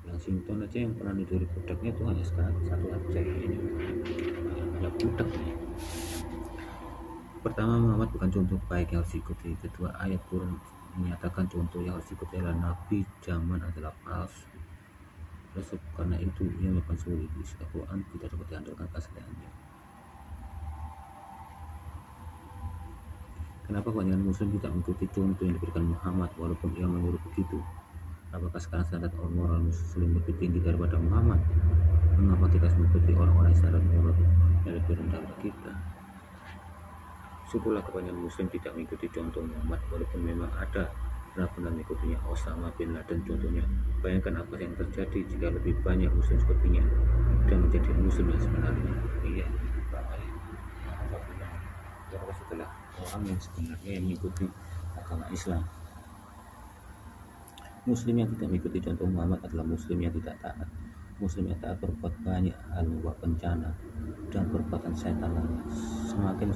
Washington aja yang pernah meniduri budaknya itu hanya satu aja, ini ada budak nih. Pertama, Muhammad bukan contoh baik yang harus diikuti. Kedua, ayat Quran menyatakan contoh yang harus diikuti adalah Nabi zaman adalah palsu. Karena itu ia melakukan suri. Al-Quran tidak dapat diandalkan keasliannya. Kenapa kebanyakan muslim tidak mengikuti contoh yang diberikan Muhammad walaupun ia menyuruh begitu? Apakah sekarang standar moral muslim lebih tinggi daripada Muhammad? Mengapa kita harus mengikuti orang-orang standar moral yang lebih rendah dari kita? Syukurlah kebanyakan muslim tidak mengikuti contoh Muhammad walaupun memang ada benar-benar mengikutinya. Osama bin Laden contohnya. Bayangkan apa yang terjadi jika lebih banyak muslim sepertinya dan menjadi muslim yang sebenarnya. Iya, karena setelah orang yang sebenarnya yang mengikuti agama Islam. Muslim yang tidak mengikuti contoh Muhammad adalah muslim yang tidak taat. Muslim yang taat berbuat banyak hal membawa bencana dan perbuatan setan lainnya. Semakin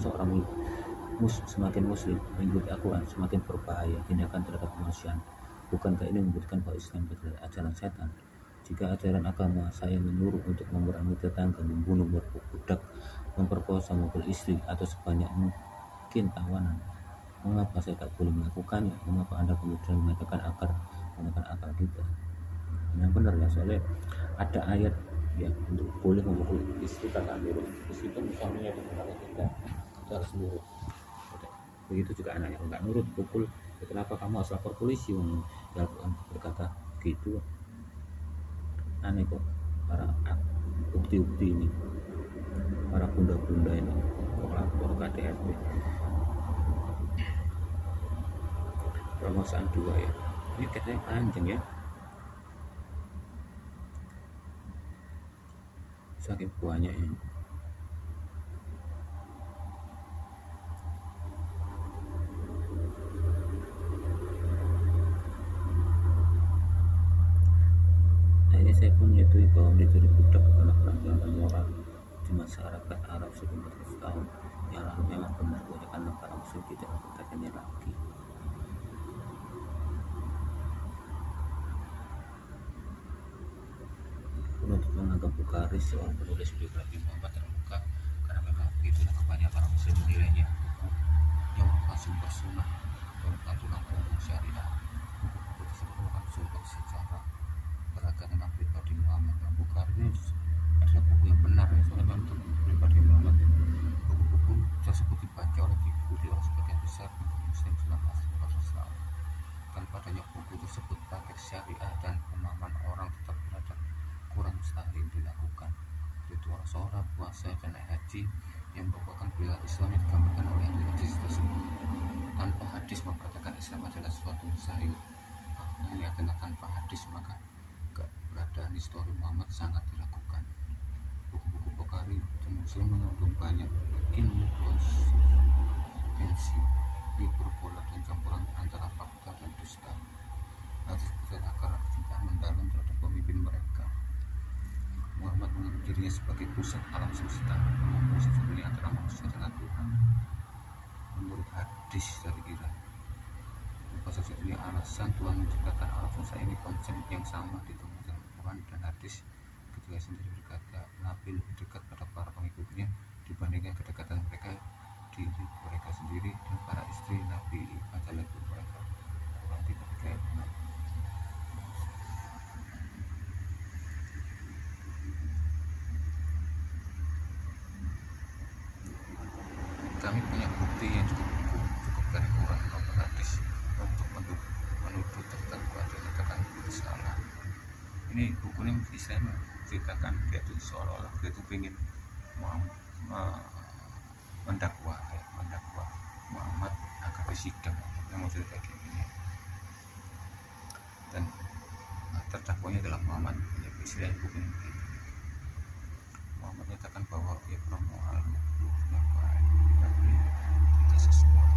muslim mengikuti Al-Quran, semakin berbahaya tindakan terhadap kemanusiaan. Bukankah ini membuktikan bahwa Islam adalah ajaran setan? Jika ajaran agama saya menyuruh untuk memerangi tetangga, membunuh budak, memperkosa mobil istri, atau sebanyak mungkin tawanan, mengapa saya tak boleh melakukannya? Mengapa Anda kemudian mengatakan akal kita? Yang benar ya, soalnya ada ayat ya untuk boleh memukul istri kakak nurut. Meskipun suaminya itu kakak kita harus nurut. Begitu juga anaknya nggak nurut pukul, kenapa kamu harus lapor polisi? Ya berkata gitu. Aneh kok para bukti-bukti ini, para bunda-bunda ini kok lapor ke KDRT. Permasalahan dua ya, ini katanya panjang ya, saking banyak ya. Saya pun menyetujui bahwa menjadi budak adalah pelanggaran moral di masyarakat Arab sebelum 400 tahun yang lalu. Memang benar kebanyakan negara muslim tidak mempertahankannya lagi. Penuntut menganggap Bukhari seorang penulis biografi Muhammad terbuka karena memang begitulah kebanyakan orang muslim menilainya yang merupakan sumber sunnah dan aturan umum syariah. Buku tersebut merupakan sumber sejarah beragama pribadi Muhammad. Bukhari ini adalah buku yang benar ya, soalnya memang pribadi Muhammad. Buku-buku tersebut dibaca diikuti oleh sebagian besar muslim selama 400 tahun. Tanpa adanya buku tersebut, praktek syariah dan pemahaman orang tetap berada kurang mustahil dilakukan. Ritual sholat, puasa, dan haji yang merupakan bela Islam yang digambarkan oleh hadis tersebut. Tanpa hadis memperkatakan Islam adalah suatu mustahil. Ini adalah tanpa hadis, maka keberadaan histori Muhammad sangat diragukan. Buku-buku Bukhari dan Muslim mengandung banyak ilmu konsistensi, hiperbola dan campuran antara fakta dan dusta. Hadis akar kecintaan mendalam terhadap pemimpin mereka. Muhammad menganggap dirinya sebagai pusat alam semesta, satu-satunya antara manusia dan Tuhan. Menurut hadis dari Iran, satu-satunya alasan Tuhan menciptakan alam semesta ini konsep yang sama ditemukan dalam Quran dan hadis. Ketika sendiri berkata, Nabi lebih dekat pada para pengikutnya dibandingkan kedekatan diri mereka sendiri, dan para istri Nabi adalah ibu mereka. Quran 3 ayat 6. Kami punya bukti yang cukup dari Quran maupun hadis untuk menuduh terdakwa dan dikatakan bersalah. Ini buku ini istilahnya ceritakan dia itu seolah-olah dia itu pengen mendakwa Muhammad agar disidang, yang mau cerita kayak gini. Dan terdakwanya adalah Muhammad, ya istilahnya bukan begitu. Muhammad menyatakan bahwa dia bermoral yang baik, tapi tidak sesuai.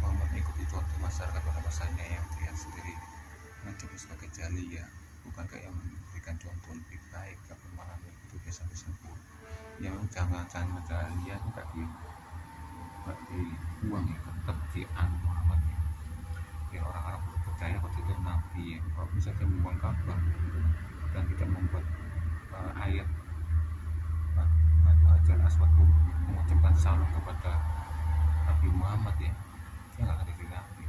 Muhammad mengikuti contoh masyarakat pada masanya yang dia sendiri menjadi sebagai jaliyah, bukan kayak yang memberikan contoh lebih baik, tapi malah itu biasa-biasa buruk. Yang jangan jaliyah itu nggak dibuang ya, tetap Muhammad ya. Ya orang-orang percaya waktu itu Nabi ya, kalau misalnya membuang kabar dan tidak membuat ayat batu hajar aswad mengucapkan salam kepada Nabi Muhammad ya, dia nggak akan jadi Nabi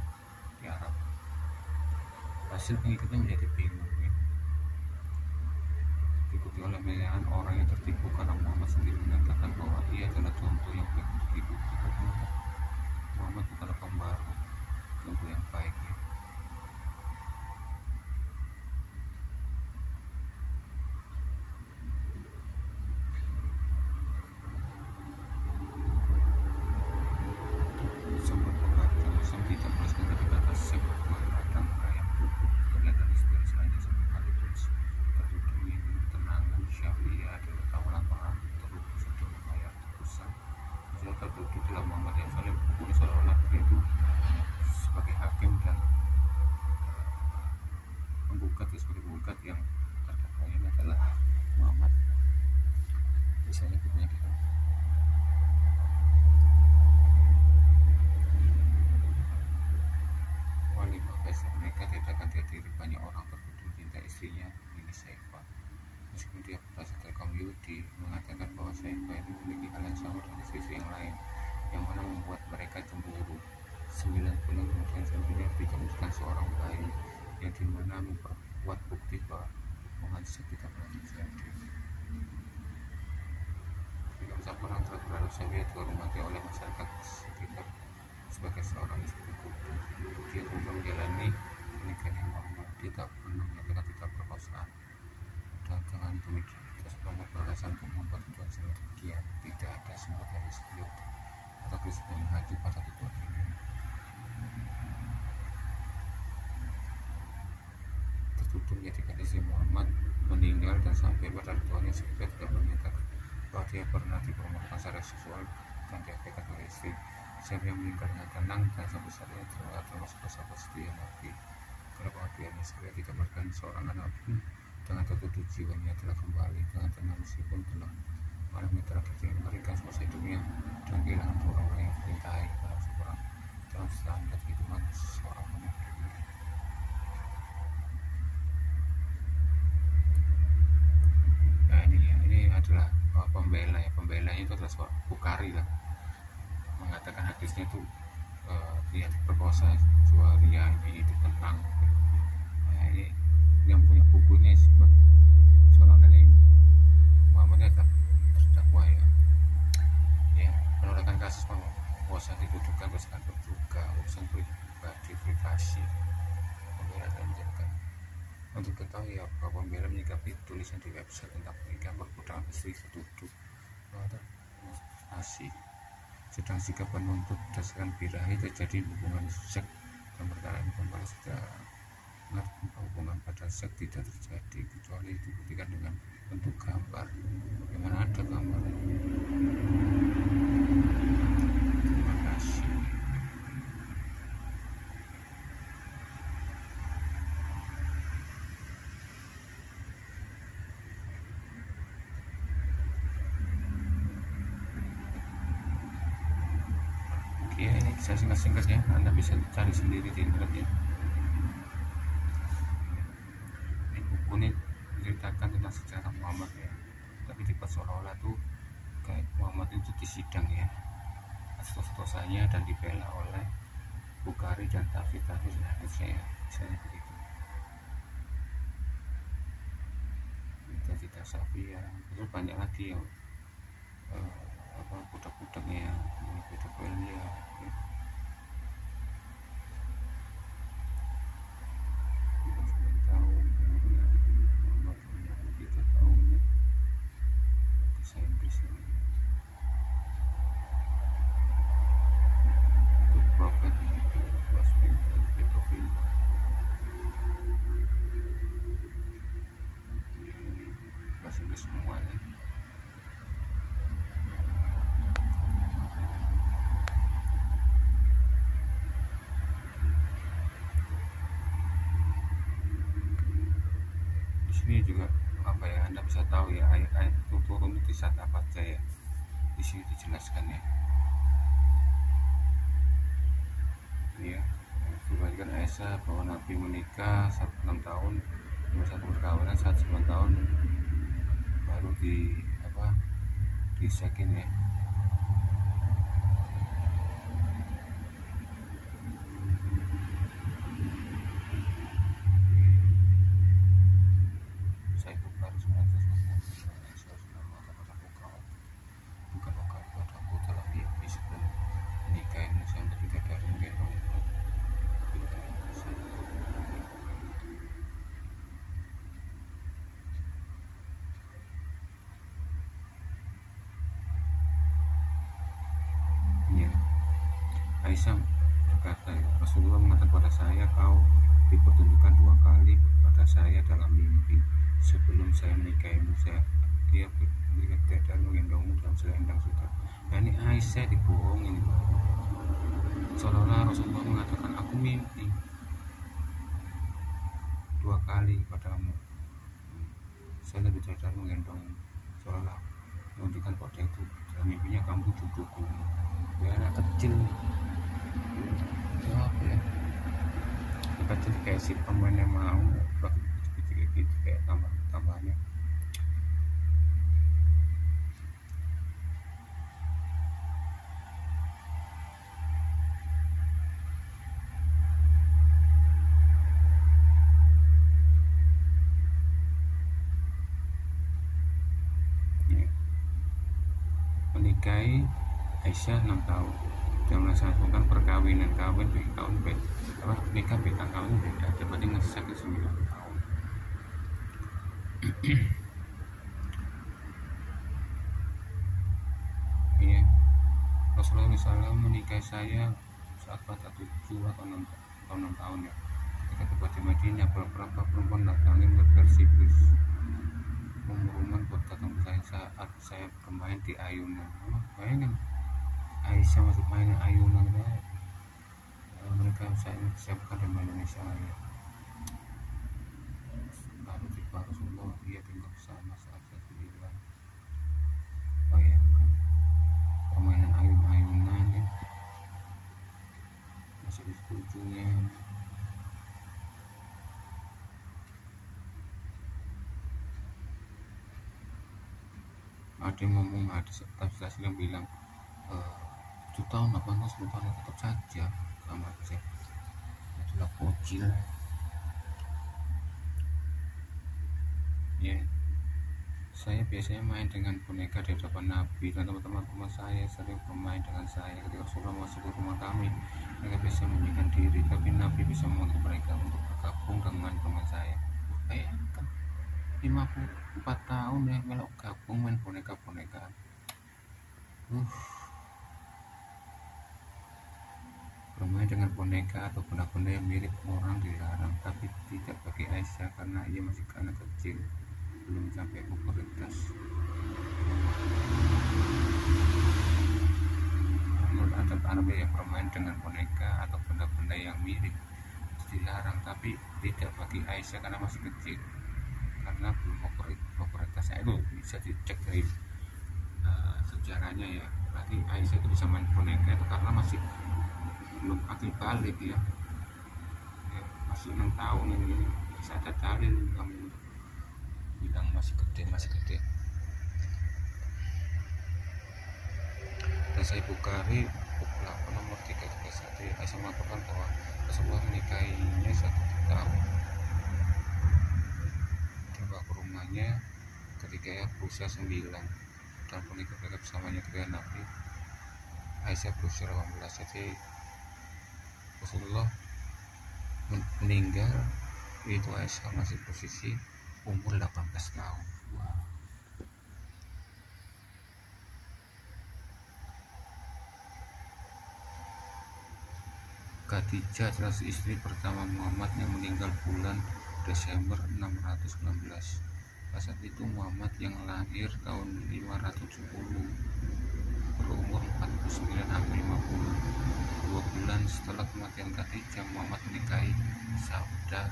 di Arab. Hasil pengikutnya menjadi bingung ya. Diikuti oleh miliaran orang yang tertipu karena Muhammad sendiri mengatakan bahwa ia adalah contoh yang baik untuk diikuti. Muhammad bukanlah pembaru, contoh yang baik ya. Yang terdakwanya adalah Muhammad, misalnya bukunya gitu. Wali Makassar mereka tidak akan dihadiri banyak orang berkunjung cinta istrinya ini Saifah. Meskipun dia berasal dari kaum Yahudi, mengatakan bahwa Saifah ini memiliki hal yang sama dengan istri yang lain, yang mana membuat mereka cemburu. 9 bulan kemudian sebenarnya ditemukan seorang bayi yang dimana memperkuat bukti bahwa mengajar tidak pernah terjadi. Ketika perang telah berlalu, saya dihormati oleh masyarakat sekitar sebagai seorang istri kudu. Dia pun menjalani pernikahan yang normal. Dia tak pernah menyatakan tidak perkosaan. Dan dengan demikian, kita sepakat beralasan untuk membuat tujuan sedemikian. Tidak ada sumber dari sudut atau krisis yang mengacu pada tujuan ini. Tertutup menyatakan istri Muhammad meninggal dan sampai pada tuannya sekitar tidak menyatakan bahwa dia pernah dipermalukan secara seksual dan diabaikan oleh istri. Siapa yang meninggal dengan tenang dan sampai saat ini termasuk sahabat setia Nabi. Kalau kemudiannya saya tidak berikan seorang anak pun dengan tertutup jiwanya telah kembali dengan tenang meskipun telah mengalami tragedi yang mengerikan semasa hidupnya dan kehilangan orang-orang yang dicintai dalam seorang dalam standar kehidupan seorang pemimpin. Nah ini adalah pembelanya itu adalah seorang Bukhari lah, mengatakan hadisnya itu dia diperkosa Juwaria ini tenang. Nah ini yang punya bukunya seorang ini Muhammadnya terdakwa ya penolakan kasus pemerkosaan dituduhkan berdasarkan berduga urusan privasi. Pembela dalam menjelaskan untuk ketahui ya bahwa pembela menyikapi tulisan di website tentang pernikahan perbudakan istri tertuduh masih. Sedang sikap penuntut berdasarkan birahi terjadi hubungan seks dan perkara kembali secara hubungan pada seks tidak terjadi kecuali dibuktikan dengan bentuk gambar. Bagaimana ada gambar? Terima kasih. Ya ini saya singkat-singkat ya, Anda bisa cari sendiri di internet ya. Ini buku ini menceritakan tentang sejarah Muhammad ya, tapi dibuat seolah-olah tuh kayak Muhammad itu disidang ya atas dosanya dan dibela oleh Bukhari dan Tafsir hadisnya ya, misalnya begitu. Cita Safia terus banyak lagi ya, budak-budaknya budak-budaknya ya. itu semuanya. Di sini juga apa ya, Anda bisa tahu ya ayat-ayat itu turun di saat apa aja ya. Di sini dijelaskan ya. Iya, dibandingkan Aisyah bahwa Nabi menikah saat 6 tahun, satu perkawinan saat 9 tahun baru disekin ya. Saya itu baru 1990 Aisyah sudah mengatakan bukan wakil padaku dalam mimpi sebelum menikah ini saya tidak dari menggendong ya. Aisyah berkata ya, Rasulullah mengatakan kepada saya, kau dipertunjukkan 2 kali kepada saya dalam mimpi sebelum saya menikahimu. Dia berkata dan menggendongmu dalam selendang sutra. Nah, ini Aisyah dibohongin, seolah-olah Rasulullah mengatakan aku mimpi 2 kali padamu, saya lebih dari menggendongmu, seolah-olah menunjukkan pada itu dalam mimpinya kamu cucuku. Ya, anak kecil apa ya, kecil kayak si pemain yang mau kecil gitu kayak tambahannya. Ya. Menikahi Aisyah 6 tahun dan melaksanakan perkawinan. Nikah beda, kawin beda, berarti ngesek ke 9 tahun. Iya, Rasulullah misalnya menikahi saya saat pada 7 atau 6 tahun ya. Ketika tiba di Madinah, beberapa perempuan datangi versi bis rumah buat datang ke saya saat saya bermain di ayunan. Bayangin Aisyah masuk main ayunan ya. Mereka saya bukan di Indonesia ya. Lalu tiba Rasulullah, dia tinggal bersama saat saya bilang, bayangkan permainan ayun-ayunan ya, masih di ujungnya. Ada yang ngomong, ada tafsir yang bilang 7 tahun 8 tahun 10 tahun tetap saja sama aja, itulah bocil ya. Saya biasanya main dengan boneka di hadapan Nabi dan teman-teman saya sering bermain dengan saya. Ketika Rasulullah masuk ke rumah kami, mereka bisa menyembunyikan diri, tapi Nabi bisa memanggil mereka untuk bergabung dengan teman saya. Bayangkan 54 tahun ya kalau gabung main boneka-bonekaan. Bermain dengan boneka atau benda-benda yang mirip orang dilarang, tapi tidak bagi Aisyah karena ia masih anak kecil, belum sampai pubertas. Menurut adat Arab ya, bermain dengan boneka atau benda-benda yang mirip dilarang, tapi tidak bagi Aisyah karena masih kecil, karena belum pubertas. Itu bisa dicek dari sejarahnya ya. Berarti Aisyah itu bisa main boneka itu karena masih belum akil balik ya, masih 6 tahun ini. Bisa ada dalil kamu bilang masih gede. Dan saya Bukhari nomor 331 Aisyah melaporkan bahwa Rasulullah menikahinya 1 tahun, dibawa ke rumahnya ketika ia berusia 9 dan menikah bersamanya dengan Nabi. Aisyah berusia 18, jadi Rasulullah meninggal itu Aisyah masih posisi umur 18 tahun. Wow. Khadijah adalah istri pertama Muhammad yang meninggal bulan Desember 616. Pada saat itu Muhammad yang lahir tahun 570 berumur 49 hampir 50. 2 bulan setelah kematian Khadijah, Muhammad menikahi Saudah.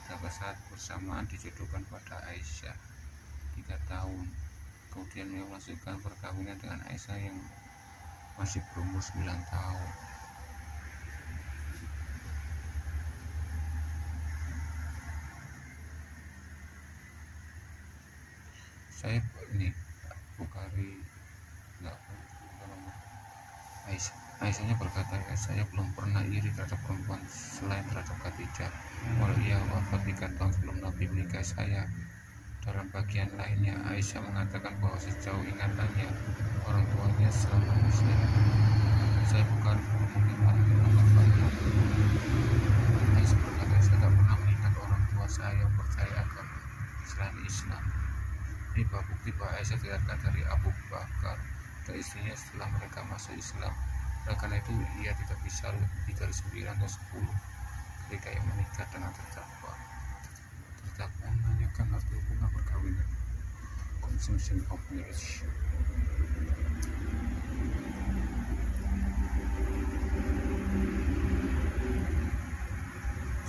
Pada saat bersamaan dijodohkan pada Aisyah 3 tahun. Kemudian ia melanjutkan perkawinan dengan Aisyah yang masih berumur 9 tahun. Saya ini Bukhari enggak Aisyahnya berkata, saya belum pernah iri terhadap perempuan selain terhadap Khadijah. Walau ia wafat 3 tahun sebelum Nabi menikahi saya. Dalam bagian lainnya, Aisyah mengatakan bahwa sejauh ingatannya orang tuanya selama Muslim. Saya bukan mengingat Aisyah berkata, saya tak pernah mengingat orang tua saya yang percaya agama selain Islam. Ini bukti bahwa Aisyah dilahirkan dari Abu Bakar dan istrinya setelah mereka masuk Islam. Oleh karena itu ia tidak bisa lebih dari 9 atau 10 ketika ia menikah dengan terdakwa. Terdakwa menanyakan arti hubungan perkawinan. Consumption of marriage.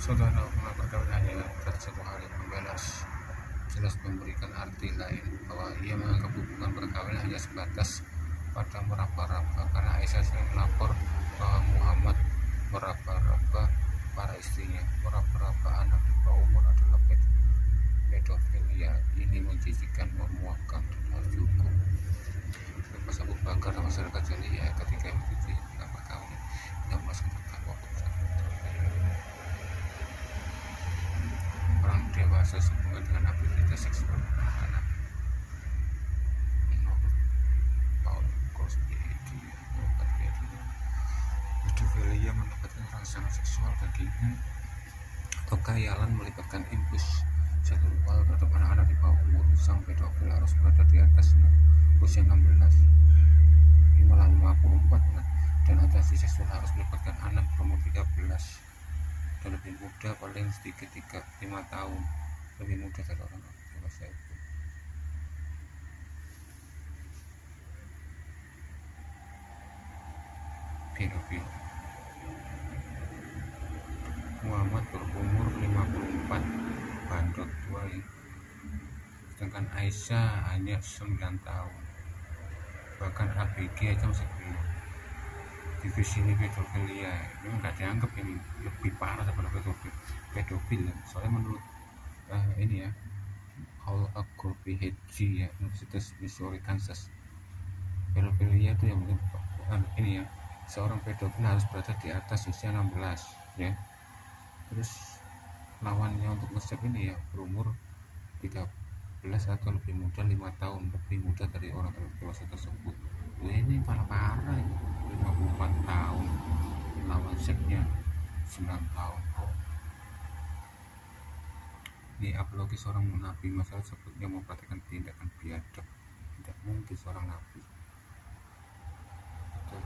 Saudara hubungan perkawinan hanyalah satu hal yang membalas jelas memberikan arti lain bahwa ia menganggap hubungan perkawinan hanya sebatas pada meraba-raba, karena Aisyah sering melapor bahwa Muhammad meraba-raba para istrinya. Meraba-raba anak di bawah umur adalah pedofilia. Ini menjijikkan, memuakkan, dan harus dihukum. Lepas Abu Bakar dan masyarakat jahiliyah ketika menyetujui hubungan perkawinan yang masih terdakwa orang dewasa sehubungan dengan aktivitas seksual anak. Pedofilia melibatkan rangsangan seksual daging atau khayalan melibatkan impuls seksual terhadap anak-anak di bawah umur. Sang pedofil harus berada di atas usia 16 malah 54 dan atraksi seksual harus melibatkan anak berumur 13 dan lebih muda, paling sedikit 5 tahun lebih muda dari orang dewasa itu. Pedofil. Muhammad berumur 54, bandot tua ya. Sedangkan Aisyah hanya 9 tahun. Bahkan ABG aja masih belum. Divisi ini pedofilia ini nggak dianggap ini lebih parah daripada pedofil ya. Soalnya menurut ini ya, Hall of PhD ya, Universitas Missouri Kansas, pedofilia itu yang ini ya, seorang pedofil harus berada di atas usia 16 ya. Terus lawannya untuk nge-save ini ya berumur 13 atau lebih muda, 5 tahun lebih muda dari orang dewasa tersebut. Ini parah ya. 54 tahun lawan seknya 9 tahun. Ini apalagi seorang nabi masalah sebutnya memperhatikan tindakan biadab. Tidak mungkin seorang nabi. Betul.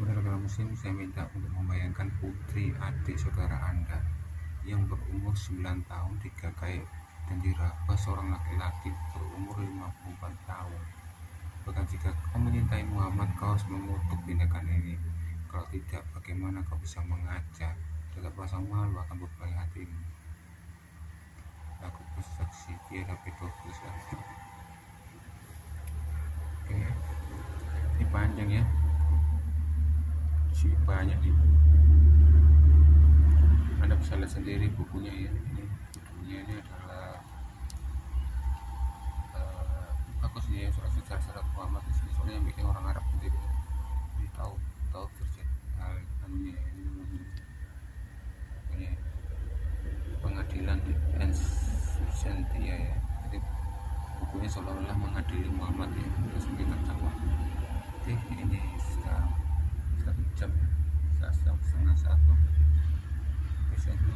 Kepada rekan muslim, saya minta untuk membayangkan putri adik saudara Anda yang berumur 9 tahun digagai dan diraba seorang laki-laki berumur 54 tahun. Bahkan jika kau menyintai Muhammad, kau harus mengutuk tindakan ini. Kalau tidak, bagaimana kau bisa mengajar? Tetap rasa malu akan berbalik hatimu. Aku bersaksi tiada pedofil lagi. Oke, ini panjang ya, sih banyak nih. Anda bisa lihat sendiri bukunya ya. Ini bukunya ini adalah bagus ya, sejarah Muhammad di sini. Soalnya yang bikin orang Arab sendiri. Jadi tahu terjadi hal ini punya pengadilan Sentia ya. Jadi bukunya seolah-olah mengadili Muhammad ya, terus mungkin terdakwa. Oke, ini sekarang 1 jam, 1 jam setengah 1. Biasanya